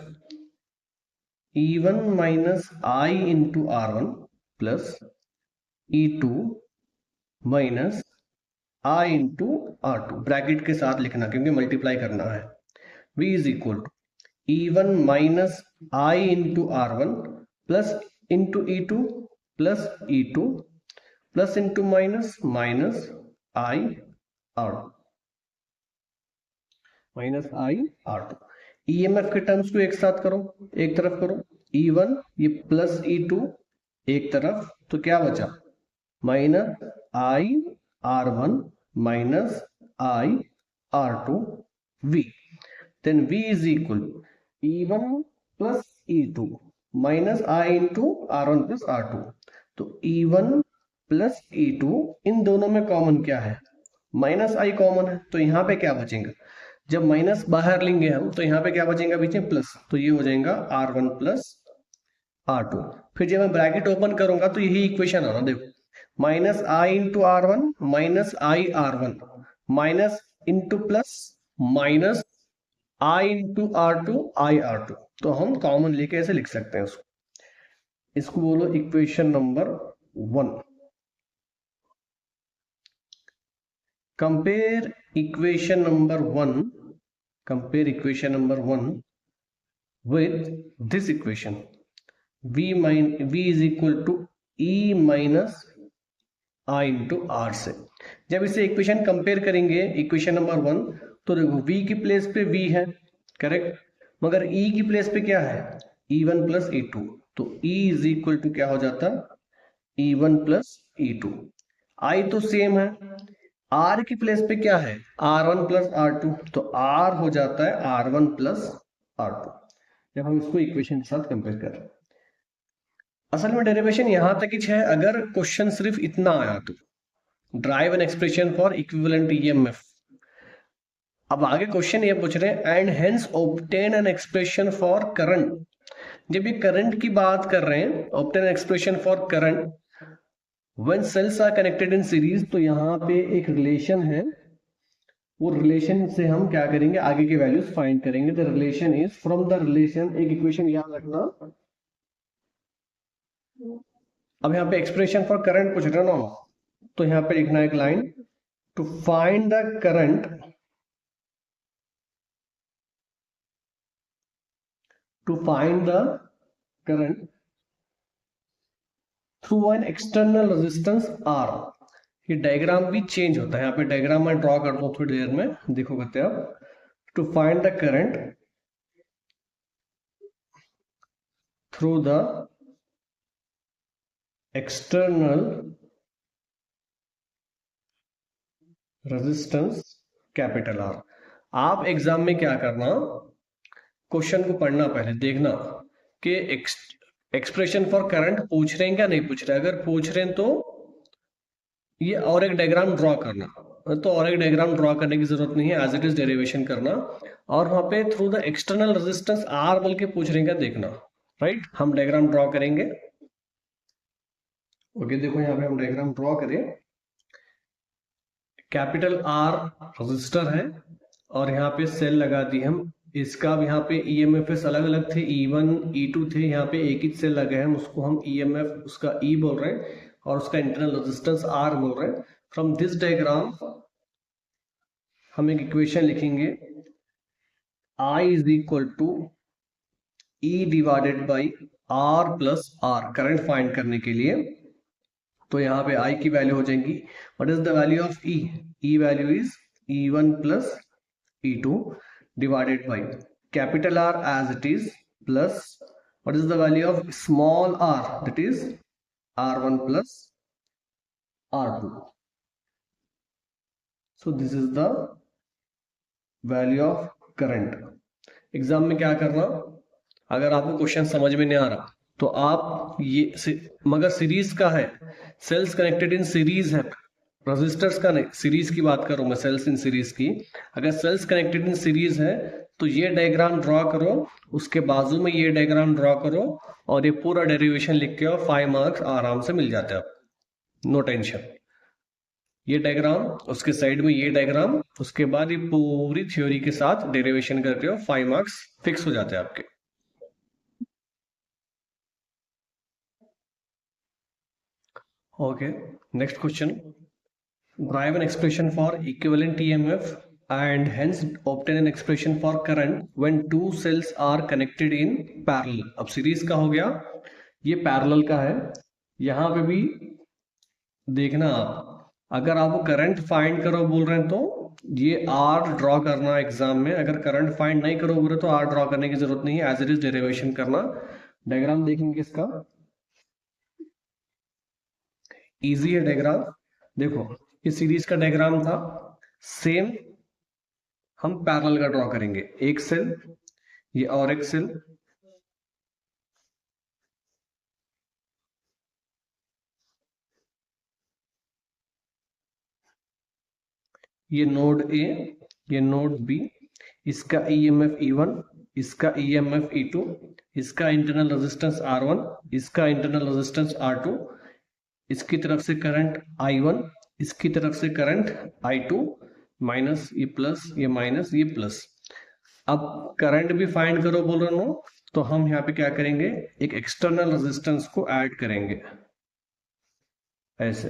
E1 minus I into R1 plus E2 minus I into R2, bracket के साथ लिखना क्योंकि multiply करना है। V is equal to E1 minus I into R1 plus into E2 plus E2 plus into minus minus I R2 minus I R2। EMF के terms को एक साथ करो, एक तरफ करो, E1 ये प्लस E2 एक तरफ, तो क्या बचा minus I R1 minus I R2 V, then V is equal E1 plus E2 minus I into R1 plus R2। तो E1 प्लस E2 इन दोनों में कॉमन क्या है, माइनस आई कॉमन है, तो यहाँ पे क्या बचेगा, जब माइनस बाहर लेंगे हम तो यहाँ पे क्या बचेगा बीच में प्लस, तो ये हो जाएगा R1 प्लस R2। फिर जब मैं ब्रैकेट ओपन करूंगा तो यही इक्वेशन आना, देखो minus I into R1 minus I R1 minus into plus minus I into R2 I R2, तो हम कॉमन लेके ऐसे लिख सकते हैं उसको, इसको बोलो equation number 1। Compare equation number 1, compare equation number 1 with this equation, v is equal to e minus i into r से। जब इसे इक्वेशन कंपेयर करेंगे इक्वेशन नंबर 1, तो देखो v की प्लेस पे v है, करेक्ट, मगर e की प्लेस पे क्या है e1 प्लस e2, तो e इज इक्वल टू क्या हो जाता e1 प्लस e2। i तो सेम है, R की प्लेस पे क्या है R1 प्लस R2, तो R हो जाता है R1 प्लस R2 जब हम इसको इक्वेशन के साथ कंपेयर कर रहे हैं। असल में डेरिवेशन यहां तक ही है, अगर क्वेश्चन सिर्फ इतना आया तो drive an expression for equivalent EMF। अब आगे क्वेश्चन ये पूछ रहे हैं and hence obtain N expression for current. जब ये करंट की बात कर रहे हैं, obtain expression for current when cells are connected in series, तो यहाँ पे एक रिलेशन है, वो रिलेशन से हम क्या करेंगे आगे की वैल्यूज फाइंड करेंगे। The relation is from the relation, एक इक्वेशन याद रखना। अब यहाँ पे एक्सप्रेशन फॉर करंट पूछ रहे ना, तो यहाँ पे लिखना एक line, to find the current, to find the current through an external resistance R। ये डायग्राम भी चेंज होता है, यहाँ पे डायग्राम मैं ड्रॉ करता हूँ थोड़ी देर में, देखो करते हैं आप। To find the current through the external resistance capital R। आप एग्जाम में क्या करना, क्वेश्चन को पढ़ना, पहले देखना कि एक्सप्रेशन फॉर करंट पूछ रहे हैं क्या नहीं पूछ रहे। अगर पूछ रहे हैं तो ये और एक डायग्राम ड्रॉ करना, तो और एक डायग्राम ड्रॉ करने की जरूरत नहीं है, एज इट इज डेरिवेशन करना। और वहां पे through the external resistance R बोल के पूछ रहे हैं क्या देखना, राइट। हम डायग्राम ड्रॉ करेंगे, ओके देखो यहाँ पे हम डायग्राम ड्रॉ करें, कैपिटल R रजिस्टर है और यहाँ पे सेल लगा दी हम, इसका यहाँ पे EMFs अलग अलग थे, E1 E2 थे, यहाँ पे एक ही सेल लगे हैं, उसको हम EMF उसका E बोल रहे हैं और उसका इंटरनल रेजिस्टेंस R बोल रहे हैं। फ्रॉम दिस डायग्राम हम एक इक्वेशन लिखेंगे, I is equal to E divided by R plus R, current find करने के लिए। तो यहाँ पे I की वैल्यू हो जाएगी, what is the value of E, E value is E1 plus E2 divided by capital R as it is plus what is the value of small r, that is R1 plus R2. So this is the value of current. Exam में क्या करना, अगर आपको question समझ में नहीं आ रहा तो आप ये, मगर सीरीज का है, सेल्स कनेक्टेड इन सीरीज है, रजिस्टर्स का नहीं, सीरीज की बात करूं मैं, सेल्स इन सीरीज की। अगर सेल्स कनेक्टेड इन सीरीज है तो ये डायग्राम ड्रॉ करो, उसके बाजू में ये डायग्राम ड्रॉ करो और ये पूरा डेरिवेशन लिख के और 5 मार्क्स आराम से मिल जाते हैं, नो टेंशन। ये डायग्राम, उसके साइड में ये डायग्राम, उसके बाद ये पूरी थ्योरी के साथ डेरिवेशन करके हो, 5 मार्क्स फिक्स हो जाते हैं आपके। Okay, next question, drive an expression for equivalent EMF and hence obtain an expression for current when two cells are connected in parallel. अब सीरीज का हो गया, ये पैरेलल का है. यहां पे भी देखना आप, अगर आपको करंट फाइंड करो बोल रहे हैं तो ये आर ड्रॉ करना एग्जाम में. अगर करंट फाइंड नहीं करो बोल रहे तो आर ड्रॉ करने की जरूरत नहीं है, एज इट इज डेरिवेशन करना. डायग्राम देखेंगे इसका, इजी है डायग्राम. देखो ये सीरीज का डायग्राम था, सेम हम पैरेलल का ड्रॉ करेंगे. एक सेल, ये और एक सेल, ये नोड ए, ये नोड बी, इसका ईएमएफ E1, इसका ईएमएफ E2, इसका इंटरनल रेजिस्टेंस R1, इसका इंटरनल रेजिस्टेंस R2, इसकी तरफ से करंट I1, इसकी तरफ से करंट I2, माइनस ये प्लस, ये माइनस, ये प्लस. अब करंट भी फाइंड करो बोल रहा हूं, तो हम यहाँ पे क्या करेंगे, एक एक्सटर्नल रेजिस्टेंस को ऐड करेंगे ऐसे.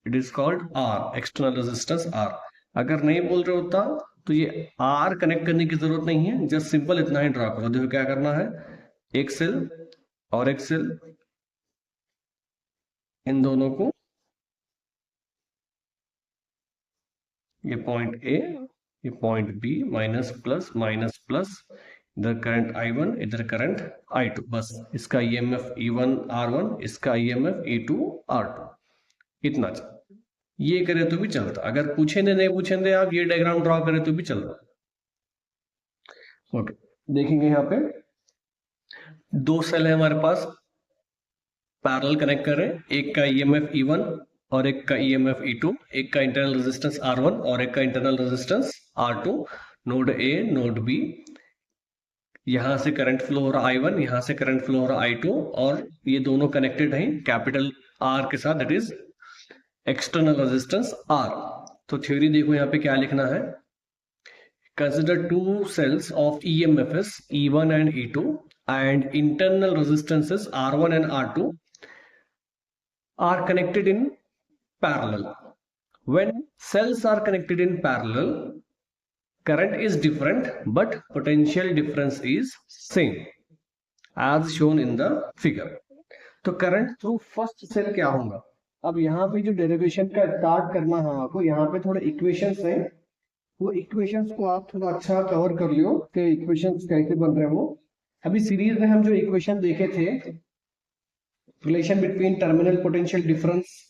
It is called R, external resistance R. अगर नहीं बोल रहे होता तो ये R कनेक्ट करने की जरूरत नहीं है, जस्ट सिंपल इतना ही ड्रॉ करो. देखो क्या करना है, एक सेल और एक सेल, इन दोनों को, ये पॉइंट ए, ये point B, minus plus minus plus, इधर करंट I1, इधर करंट I2. बस इसका ईएमएफ E1 R1, इसका ईएमएफ E2 R2. इतना ये करे तो भी चलता, अगर पूछे नहीं पूछेंगे आप ये डायग्राम ड्रॉ करे तो भी चलता. ओके, देखेंगे यहाँ पे दो सेल है हमारे पास, पैरेलल कनेक्ट कर रहे हैं. एक का ईएमएफ E1 और एक का ईएमएफ E2, एक का इंटरनल रेजिस्टेंस R1 और एक का internal resistance R2. Node A, node B, यहां से करंट फ्लो हो रहा I1, यहां से करंट फ्लो हो रहा I2, और ये दोनों कनेक्टेड हैं कैपिटल R के साथ, that is external resistance R. तो थ्योरी देखो यहाँ पे क्या लिखना है, consider two cells of EMFs E1 and E2 and internal resistances R1 and R2 are connected in parallel. When cells are connected in parallel, current is different but potential difference is same as shown in the figure. तो current through first cell क्या होगा. अब यहाँ पे जो derivation का start करना है आपको, यहाँ पे थोड़े इक्वेशंस हैं, वो इक्वेशंस को आप थोड़ा अच्छा कवर कर लियो कि इक्वेशंस कैसे बन रहे हो. अभी सीरीज में हम जो इक्वेशन देखे थे, relation between terminal potential difference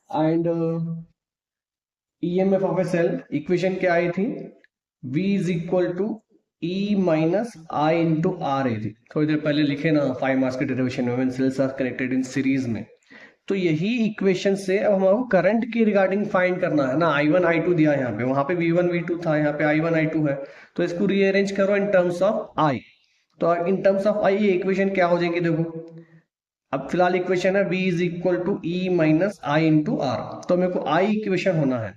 and EMF of a cell, equation क्या आई थी, V is equal to E minus I into r ए थी. थोड़ी देर पहले लिखे ना 5 मार्क्स के डेरिवेशन में, when cells are connected in series में. तो यही इक्वेशन से अब हमको करंट की रिगार्डिंग फाइंड करना है ना. I1 I2 दिया यहाँ पे, वहां पे V1 V2 था, यहाँ पे I1 I2 है. तो इसको रीअरेंज करो इन टर्म्स ऑफ I. तो इन टर्म्स ऑफ I ये इक्वेशन क्या हो जाएगी, देखो अब फिलहाल इक्वेशन है V is equal to E minus I into R. तो मेरे को I इक्वेशन होना है,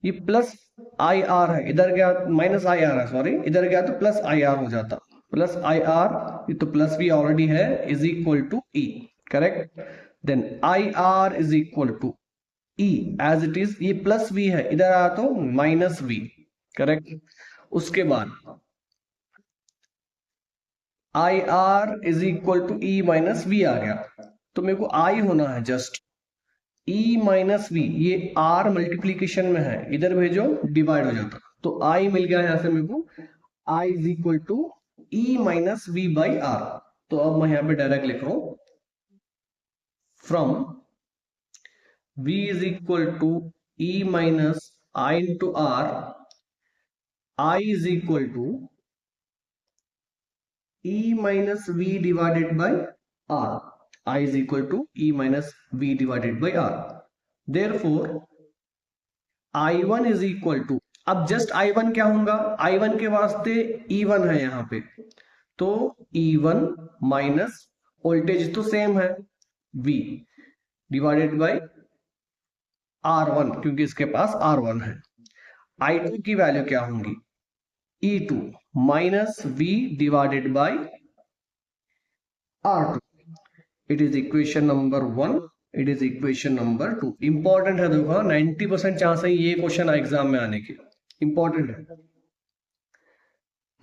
ये प्लस आई आर है, इधर गया माइनस आई आर है, सॉरी इधर गया तो प्लस आई आर हो जाता, प्लस आई आर, ये तो प्लस भी ऑलरेडी है, is equal to E. Correct. Then I R is equal to E as it is, ये प्लस वी है, इधर आया तो माइनस वी. करेक्ट. उसके बाद I R is equal to E minus V आ गया, तो मेरे को आई होना है जस्ट E माइनस वी, ये R मल्टीप्लीकेशन में है, इधर भेजो डिवाइड हो जाता, तो I मिल गया यहां से मेरे को, I is equal to E minus V by R. तो अब मैं यहां पे डायरेक्ट लिख रहा हूं, from V is equal to E minus I into R, I is equal to E minus V divided by R. I is equal to E minus V divided by R. Therefore, I1 is equal to, अब just I1 क्या होगा, I1 के वास्ते E1 है यहाँ पे, तो E1 minus voltage तो सेम है V डिवाइडेड बाय R1, क्योंकि इसके पास R1 है. I2 की वैल्यू क्या होंगी, E2 minus V divided bye R2. It is equation number 1 it is equation number 2। Important है, देखो 90% चांस है ये क्वेश्चन एग्जाम में आने के, इंपॉर्टेंट है।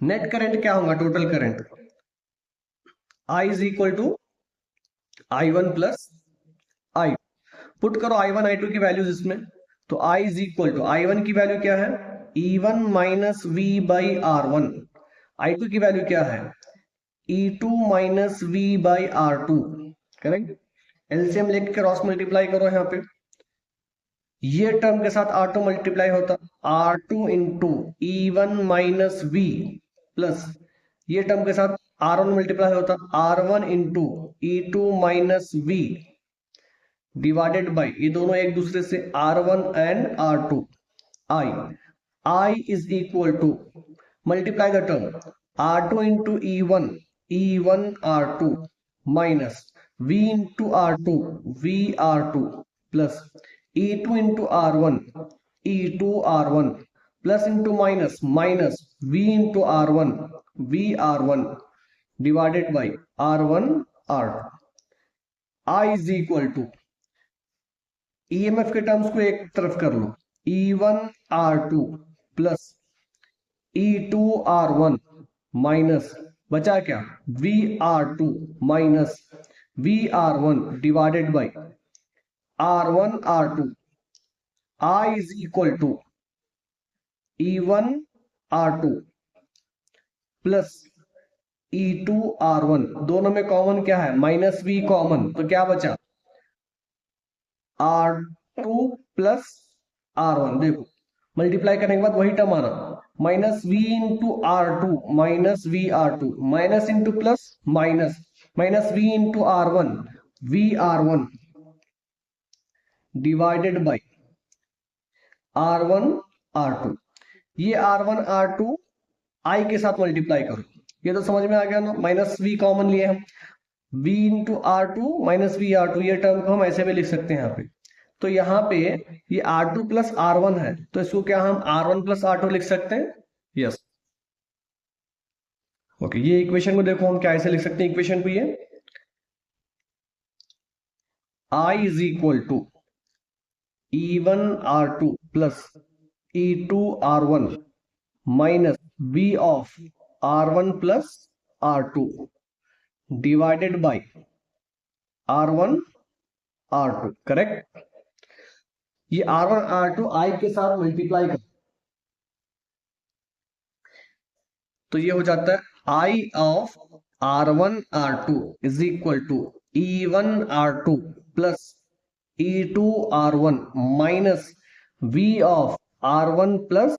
नेट करंट क्या होगा, total current I is equal to I1 plus I। Put करो I1 I2 की वैल्यूज इसमें, तो I is equal to I1 की वैल्यू क्या है, E1 minus V by R1। I2 की वैल्यू क्या है, E2 minus V by R2। Correct. LCM लेके क्रॉस मल्टीप्लाई करो यहाँ पे, ये टर्म के साथ R2 मल्टीप्लाई होता, R2 into E1 minus V plus ये टर्म के साथ R1 मल्टीप्लाई होता, R1 into E2 minus V divided by ये दोनों एक दूसरे से R1 and R2। I is equal to multiply the term R2 into E1 R2 minus V into R2 V R2 plus E2 into R1 E2 R1 plus into minus minus V into R1 V R1 divided by R1 R2। I is equal to EMF के terms को एक तरफ कर लो, E1 R2 plus E2 R1 minus बचा क्या V R2 minus V R1 divided by R1 R2। I is equal to E1 R2 plus E2 R1, दोनों में common क्या है, माइनस V कॉमन, तो क्या बचा R2 प्लस R1। देखो मल्टीप्लाई करने के बाद वही टर्म आना, minus V into R2 minus V R2 minus into plus minus minus V into R1 V R1 divided by R1 R2। ये R1 R2 I के साथ मल्टीप्लाई करो, ये तो समझ में आ गया ना, माइनस V कॉमन लिए हम, V into R2 minus V R2, ये टर्म को हम ऐसे भी लिख सकते हैं यहाँ पे। तो यहाँ पे ये R2 प्लस R1 है, तो इसको क्या हम R1 प्लस R2 लिख सकते हैं, यस। ओके, ये इक्वेशन को देखो हम क्या ऐसे लिख सकते हैं, इक्वेशन को ये I is equal to E1 R2 plus E2 R1 minus V of R1 plus R2 divided by R1 R2। Correct. ये R1 R2 I के साथ मल्टीप्लाई कर, तो ये हो जाता है I of R1 R2 is equal to E1 R2 plus E2 R1 minus V of R1 plus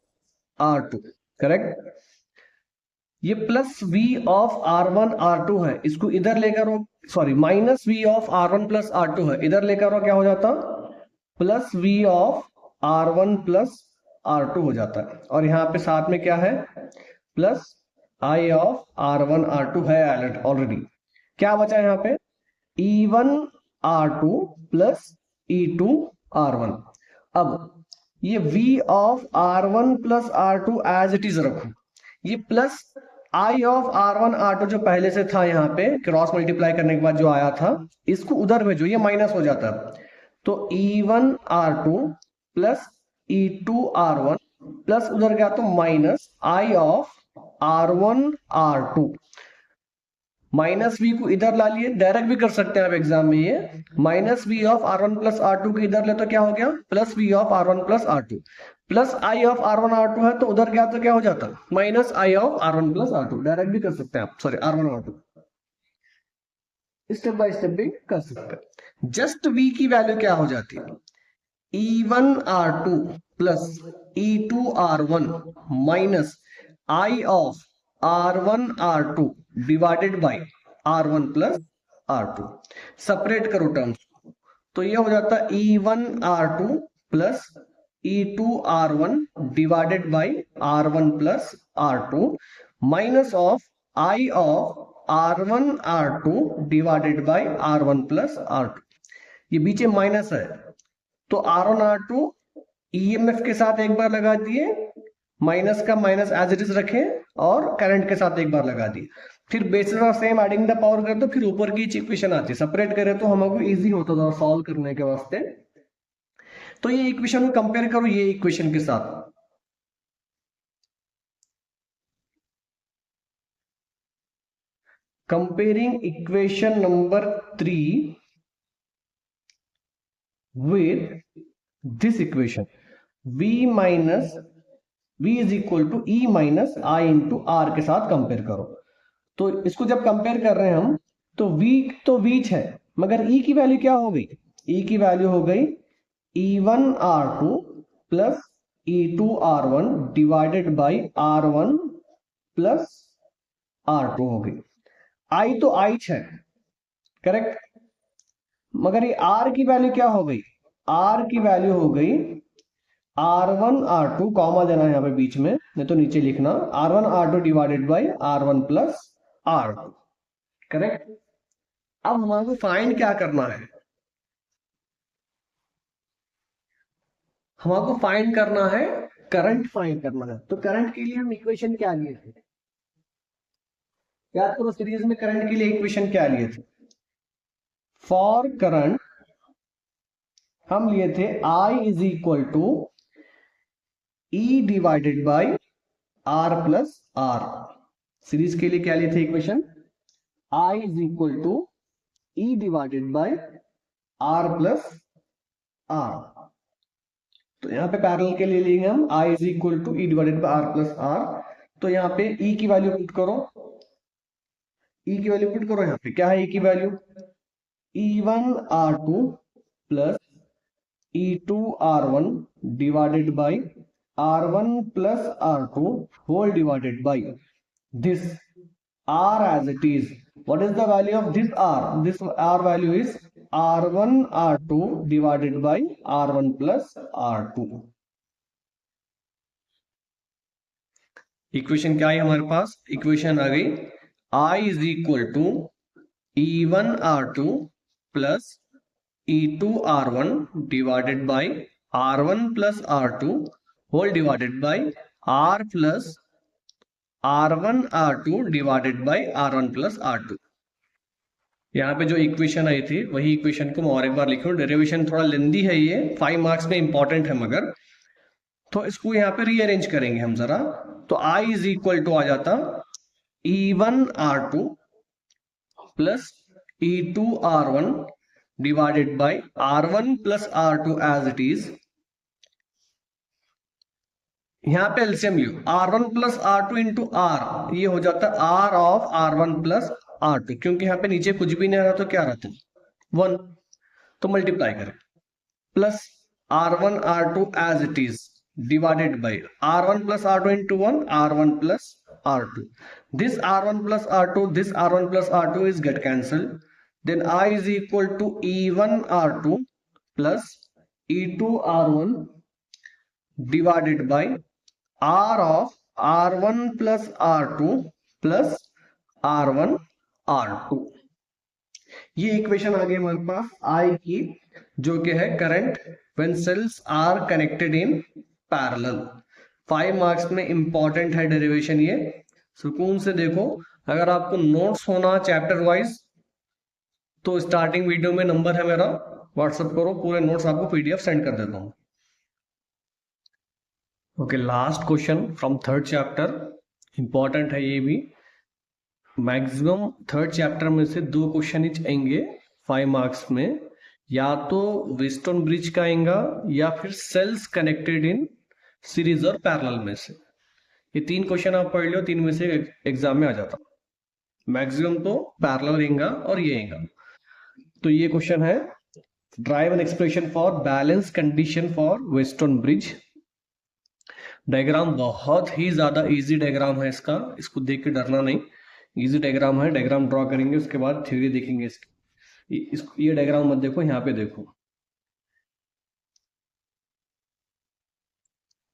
R2। Correct. ये plus V of R1 R2 है, इसको इधर लेकर हो, sorry minus V of R1 plus R2 है, इधर लेकर हो क्या हो जाता, plus V of R1 plus R2 हो जाता है। और यहाँ पे साथ में क्या है, plus I of R1 R2 है ऑलरेडी। क्या बचा यहाँ पे, E1 R2 plus E2 R1। अब ये V of R1 plus R2 as it is रखो, ये plus I of R1 R2 जो पहले से था यहाँ पे क्रॉस मल्टीप्लाई करने के बाद जो आया था, इसको उधर भेजो, ये माइनस हो जाता है। तो E1 R2 plus E2 R1 plus उधर गया तो minus I of R1 R2। Minus V को इधर ला लिए, डायरेक्ट भी कर सकते हैं आप एग्जाम में, ये minus V of R1 plus R2 को इधर ले तो क्या हो गया, plus V of R1 plus R2 plus I of R1 R2 है, तो उधर गया तो क्या हो जाता, minus I of R1 plus R2। Direct भी कर सकते हैं आप, sorry R1 R2, step by step भी कर सकते हैं। जस्ट V की वैल्यू क्या हो जाती है, E1 R2 plus E2 R1 minus I of R1 R2 divided by R1 plus R2। Separate करो टर्म्स, तो ये हो जाता है E1 R2 plus E2 R1 divided by R1 plus R2 minus of I of R1 R2 divided by R1 plus R2। ये बीच में minus है, तो R1 R2 EMF के साथ एक बार लगा दिए, माइनस का माइनस एज इट इज रखें और करंट के साथ एक बार लगा दिए, फिर basis of same adding the power कर दो, फिर ऊपर की इक्वेशन आती है। सेपरेट करें तो हमको इजी होता था सॉल्व करने के वास्ते। तो ये इक्वेशन को कंपेयर करो ये इक्वेशन के साथ। Comparing equation number 3 with this equation, v minus v is equal to E minus I into R के साथ कंपेयर करो। तो इसको जब कंपेयर कर रहे हैं हम, तो v तो v है, मगर e की वैल्यू क्या हो गई? e की वैल्यू हो गई e1r2 plus e2r1 divided by r1 plus r2 हो गई। i तो i है, करेक्ट, मगर ये r की वैल्यू क्या हो गई? r की वैल्यू हो गई r1 r2, कॉमा देना है यहाँ पे बीच में, नहीं तो नीचे लिखना r1 r2 divided by r1 plus r2, correct. अब हमारे को फाइंड क्या करना है? हमारे फाइंड करना है करंट, फाइंड करना है। तो करंट के लिए हम इक्वेशन क्या लिए थे? याद करो, सीरीज में करंट के लिए इक्वेशन क्या लिए थे? फॉर करंट हम लिए थे I is equal to E divided by R plus R. Series के लिए क्या लिए थे equation? I is equal to E divided by R plus R. तो यहाँ पे पैरेलल के लिए लेंगे हम I is equal to E divided by R plus R. तो यहाँ पे E की वैल्यू पुट करो, E की वैल्यू पुट करो। यहाँ पे क्या है E की value? E1r2 plus E2r1 divided by R1 plus R2 whole divided by this R as it is. What is the value of this R? This R value is R1 R2 divided by R1 plus R2. Equation क्या है हमारे पास? Equation आ गई I is equal to E1 R2 plus E2 R1 divided by R1 plus R2 whole divided by R plus R1 R2 divided by R1 plus R2। यहाँ पे जो equation आई थी वही इक्वेशन को मैं और एक बार लिखूं। डेरिवेशन थोड़ा लेंदी है, ये 5 मार्क्स में इंपॉर्टेंट है, मगर तो इसको यहाँ पे रीअरेंज करेंगे हम जरा। तो I इज इक्वल टू आ जाता E1R2 plus E2R1 divided by R1 plus R2 as it is. यहाँ पे एलसीएम लियो, R1 plus R2 into R, ये हो जाता है R of R1 plus R2, क्योंकि यहाँ पे नीचे कुछ भी नहीं आ रहा तो क्या रहता है 1, तो मल्टीप्लाई करें plus R1 R2 as it is divided by R1 plus R2 into 1 R1 plus R2। This R1 plus R2, this R1 plus R2 is get cancel. Then I is equal to E1 R2 plus E2 R1 divided by R of R1 plus R2 plus R1 R2। ये equation आ गई हमारे पास I की, जो कि है current when cells are connected in parallel. 5 marks में important है derivation ये, सुकून से देखो। अगर आपको नोट्स होना चैप्टर वाइज तो स्टार्टिंग वीडियो में नंबर है मेरा, व्हाट्सएप करो, पूरे नोट्स आपको पीडीएफ सेंड कर देता हूँ। Okay, last question from third chapter, important है ये भी। मैक्सिमम थर्ड चैप्टर में से 2 क्वेश्चन ही आएंगे 5 मार्क्स में, या तो व्हीटस्टोन ब्रिज का आएगा या फिर सेल्स कनेक्टेड इन सीरीज और पैरेलल में से। ये 3 क्वेश्चन आप पढ़ लो, 3 में से एग्जाम में आ जाता। मैक्सिमम तो पैरेलल आएगा और ये आएगा। तो ये क्वेश्चन है, derive an expression for balance condition for Wheatstone bridge. Diagram बहुत ही ज्यादा इजी डायग्राम है इसका, इसको देख के डरना नहीं, इजी डायग्राम है। डायग्राम ड्रॉ करेंगे, उसके बाद थ्योरी देखेंगे इसकी। ये डायग्राम मत देखो, यहाँ पे देखो,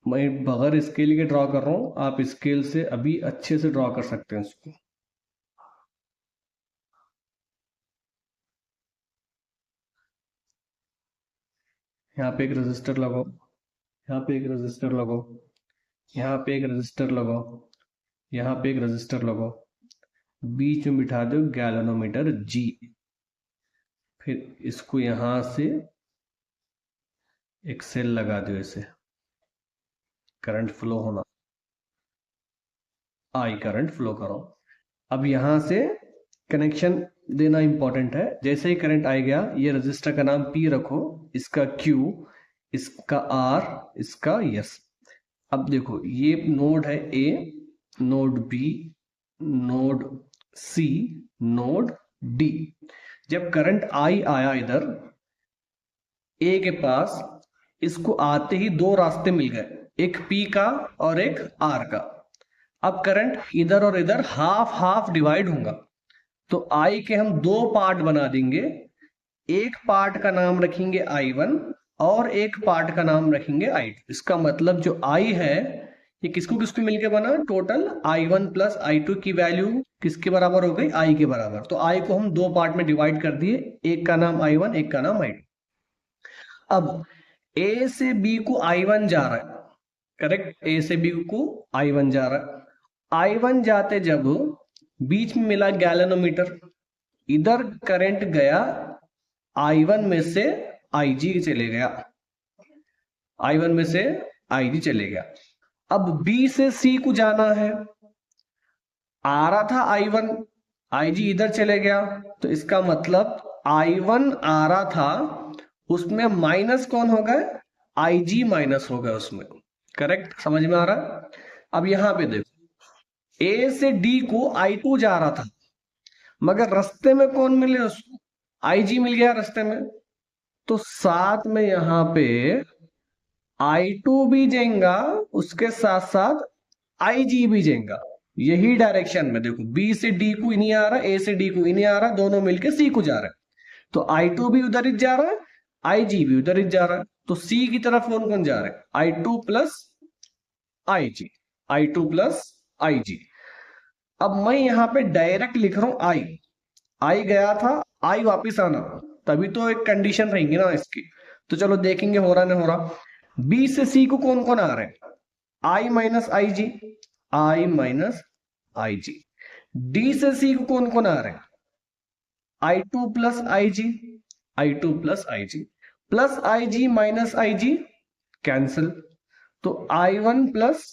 मैं बगैर स्केल के ड्रॉ कर रहा हूँ, आप स्केल से अभी अच्छे से ड्रॉ कर सकते हैं इसको। यहाँ पे एक रजिस्टर लगाओ, यहाँ पे एक रजिस्टर लगाओ, यहाँ पे एक रजिस्टर लगाओ, यहाँ पे एक रजिस्टर लगाओ, बीच में बिठा दो गैल्वेनोमीटर G, फिर इसको यहां से एक सेल लगा दो, ऐसे करंट फ्लो होना, आई करंट फ्लो करो। अब यहां से कनेक्शन देना इंपॉर्टेंट है। जैसे ही करंट आ गया, ये रजिस्टर का नाम P रखो, इसका Q, इसका R, इसका S। अब देखो ये नोड है A, node B, node C, node D। जब करंट I आया इधर A के पास, इसको आते ही दो रास्ते मिल गए, एक P का और एक R का। अब करंट इधर और इधर हाफ हाफ डिवाइड होगा, तो I के हम दो पार्ट बना देंगे। एक पार्ट का नाम रखेंगे I1 और एक पार्ट का नाम रखेंगे I2। इसका मतलब जो I है ये किसको किसको मिलके बना, टोटल I1 प्लस I2 की वैल्यू किसके बराबर हो गई, I के बराबर। तो I को हम दो पार्ट में डिवाइड कर दिए, एक का नाम I1, एक का नाम I2। अब A से B को I1 जा रहा है, करेक्ट, A से B को I1 जा रहा है। I1 जाते जब बीच में मिला गैल्वेनोमीटर, इधर करंट गया I1 में से IG चले गया, I1 में से IG चले गया। अब B से C को जाना है, आ रहा था I1, IG इधर चले गया, तो इसका मतलब I1 आ रहा था, उसमें माइनस कौन हो गए, IG माइनस हो गया उसमें। करेक्ट, समझ में आ रहा है। अब यहां पे देखो A से D को I2 जा रहा था, मगर रास्ते में कौन मिले उसको, IG मिल गया रास्ते में, तो साथ में यहां पे I2 भी जाएगा, उसके साथ साथ IG भी जाएगा। यही डायरेक्शन में देखो, B से D को नहीं आ रहा, A से D को नहीं आ रहा, दोनों मिलके C को जा रहा है, तो I2 भी उधर ही जा रहा है, IG भी उधर ही जा रहा है। तो C की तरफ कौन कौन जा रहा है, I2 plus IG, I2 plus IG। अब मैं यहां पे डायरेक्ट लिख रहा हूं I गया था, I वापिस आना, तभी तो एक कंडीशन रहेंगी ना इसकी। तो चलो देखेंगे हो रहा नहीं हो रहा। B से C को कौन कौन आ रहे हैं, I minus IG, I minus IG। D से C को कौन कौन आ रहे हैं, I2 plus IG, I2 plus IG, plus IG minus IG cancel, तो I1 प्लस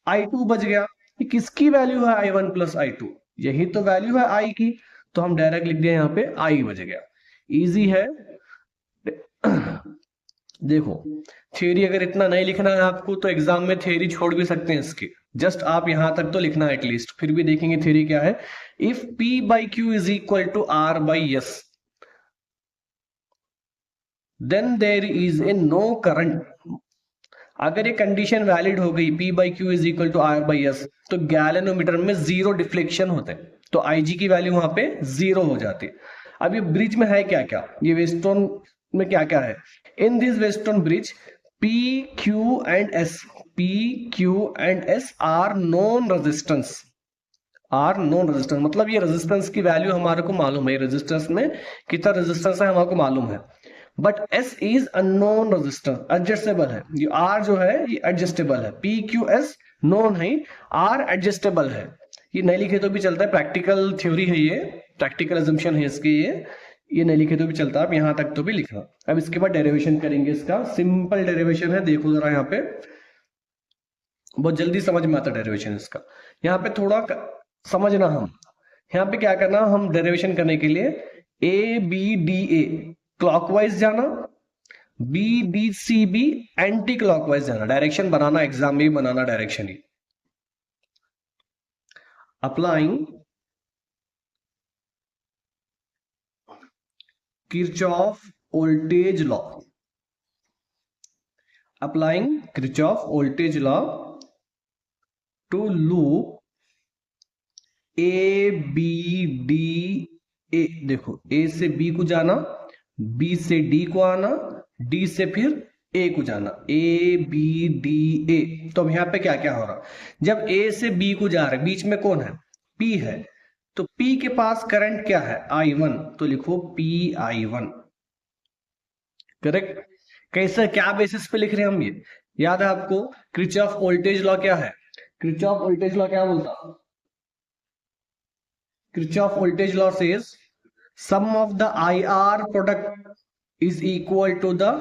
I2 बच गया। ये किसकी वैल्यू है, I1 प्लस I2, यही तो वैल्यू है I की, तो हम डायरेक्ट लिख दिए यहाँ पे I बच गया। इजी है। देखो थ्योरी अगर इतना नहीं लिखना है आपको, तो एग्जाम में थ्योरी छोड़ भी सकते हैं इसकी, जस्ट आप यहां तक तो लिखना है एटलीस्ट। फिर भी देखेंगे थ्योरी क्या है। If P by Q is equal to R by S, then there is a no current. अगर ये कंडीशन वैलिड हो गई, P by Q is equal to R by S, तो गैल्वेनोमीटर में जीरो डिफ्लेक्शन होते हैं, तो IG की वैल्यू वहां पे जीरो हो जाती है। अब ये ब्रिज में है क्या क्या, ये वेस्टर्न में क्या क्या है, in this Wheatstone bridge P, Q and S, P, Q and S are known resistance, are known resistance, मतलब ये रेजिस्टेंस की वैल्यू हमारे को मालूम है, रेजिस्टेंस में कितना रेजिस्टेंस है हमारे को मालूम है। But S is unknown resistance, adjustable है। ये R जो है ये एडजस्टेबल है, P, Q, S नोन है, R एडजस्टेबल है। ये नहीं लिखे तो भी चलता है, प्रैक्टिकल थ्योरी है ये, प्रैक्टिकल अजम्पशन है इसकी, ये नहीं लिखे तो भी चलता है, आप यहां तक तो भी लिखना। अब इसके बाद डेरिवेशन करेंगे, इसका सिंपल डेरिवेशन है, देखो जरा यहाँ पे बहुत जल्दी समझ में आता है डेरिवेशन इसका। यहाँ पे थोड़ा समझना, हम यहाँ पे क्या करना, हम डेरिवेशन करने के लिए ABDA क्लॉकवाइज जाना, BDCB एंटी क्लॉकवाइज जाना, डायरेक्शन बनाना, एग्जाम में भी बनाना डायरेक्शन ही। Applying Kirchhoff voltage law, applying Kirchhoff voltage law to loop ABDA। देखो A से B को जाना, B से D को आना, D से फिर A को जाना, ABDA। तो अब यहाँ पे क्या क्या हो रहा, जब A से B को जा रहे, बीच में कौन है, P है, तो P के पास करंट क्या है, I1, तो लिखो PI1। करेक्ट, कैसे क्या बेसिस पे लिख रहे हैं हम, ये याद है आपको, किरचॉफ वोल्टेज लॉ क्या है, किरचॉफ वोल्टेज लॉ क्या बोलता, Kirchhoff voltage law says sum of the IR product is equal to the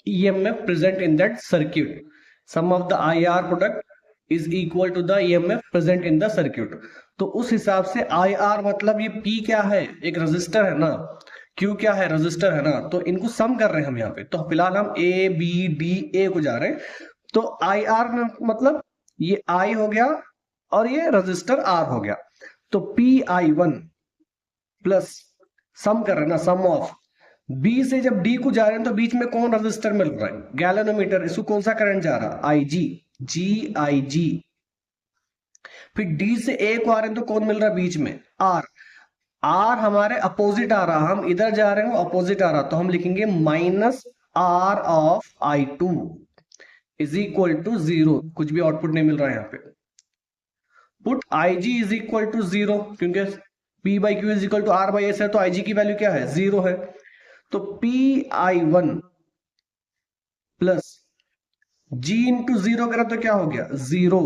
EMF present in that circuit. Sum of the IR product is equal to the EMF present in the circuit. तो उस हिसाब से IR मतलब ये P क्या है, एक register है ना, Q क्या है, रजिस्टर है ना, तो इनको सम कर रहे हैं हम यहाँ पे। तो फिलहाल हम A B D A को जा रहे हैं। तो IR मतलब ये I हो गया और ये रजिस्टर R हो गया। तो PI1 प्लस सम कर रहे हैं ना, सम ऑफ B से जब D को जा रहे हैं तो बीच में कौन रजिस्टर मिल रहा है, गैलोनोमीटर, इसको कौन सा करंट जा रहा है, IG, GIG। फिर D से A को आ रहे हैं तो कौन मिल रहा है बीच में, R। R हमारे अपोजिट आ रहा, हम इधर जा रहे हैं अपोजिट आ रहा, तो हम लिखेंगे minus R of I2 is equal to 0। कुछ भी आउटपुट नहीं मिल रहा है यहाँ पे। Put IG is equal to 0, क्योंकि P by Q is equal to R by S है, तो IG की वैल्यू क्या है, 0 है। तो PI1 प्लस G इंटू 0 करा तो क्या हो गया, 0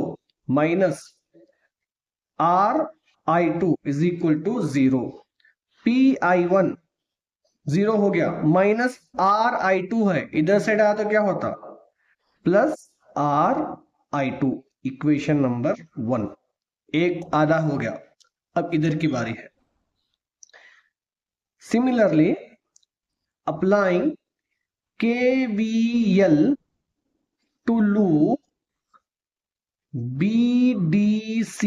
minus RI2 is equal to 0। PI1 0 हो गया, माइनस RI2 है, इधर साइड आया तो क्या होता, प्लस RI2। इक्वेशन नंबर 1 एक आधा हो गया। अब इधर की बारी है। Similarly applying KVL to loop BDCB,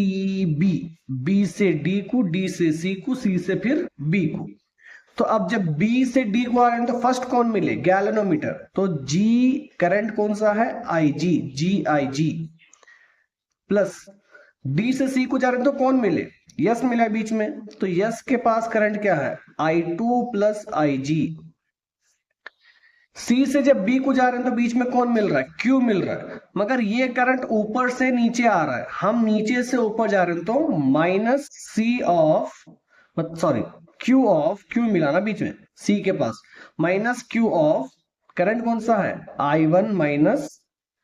B से D को, D से C को, C से फिर B को। तो अब जब B से D को आ रहे हैं तो फर्स्ट कौन मिले, गैलोनोमीटर। तो G करंट कौन सा है, IG, GIG प्लस D से C को जा रहे हैं तो कौन मिले, यस मिला बीच में, तो यस के पास करंट क्या है, I2 प्लस IG। C से जब B को जा रहे हैं तो बीच में कौन मिल रहा है, Q मिल रहा है, मगर ये करंट ऊपर से नीचे आ रहा है, हम नीचे से ऊपर जा रहे हैं तो minus C of, sorry Q of, Q मिला ना बीच में C के पास, माइनस Q ऑफ करंट कौन सा है, I1 माइनस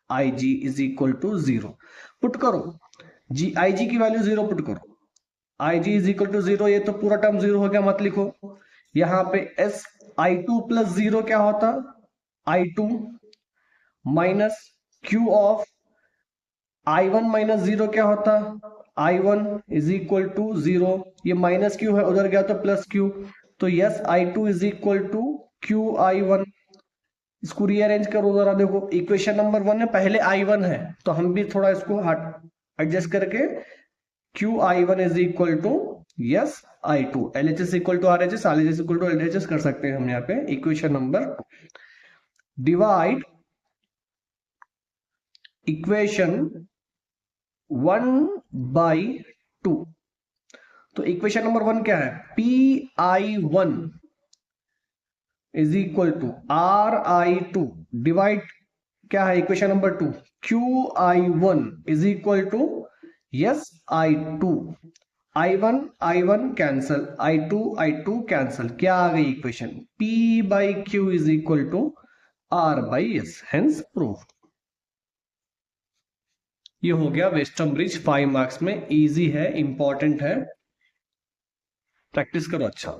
IG is equal to 0। Put करो IG की वैल्यू 0 पुट करो, IG इज इक्वल टू 0, ये तो पूरा टर्म 0 हो गया, मत लिखो। यहां पे I2 प्लस 0 क्या होता, I2 minus Q of I1 minus 0 क्या होता, I1 इज इक्वल टू 0, ये माइनस Q है, उधर गया तो प्लस Q, तो S I2 is equal to QI1। इसको रीअरेंज करो जरा, देखो इक्वेशन नंबर 1 में पहले I1 है, तो हम भी थोड़ा इसको एडजस्ट करके QI1 is equal to S I2, LHS equal to RHS, RHS equal to LHS कर सकते हैं हम यहाँ पे। Equation number divide equation 1 by 2। तो इक्वेशन नंबर 1 क्या है, PI1 is equal to RI2 divide क्या है equation number 2, QI1 is equal to S I2। I1 cancel, I2 cancel, क्या आ गई equation, P by Q is equal to R by S, hence proved. ये हो गया वेस्टर्न ब्रिज, 5 मार्क्स में, easy है, इंपॉर्टेंट है, प्रैक्टिस करो अच्छा।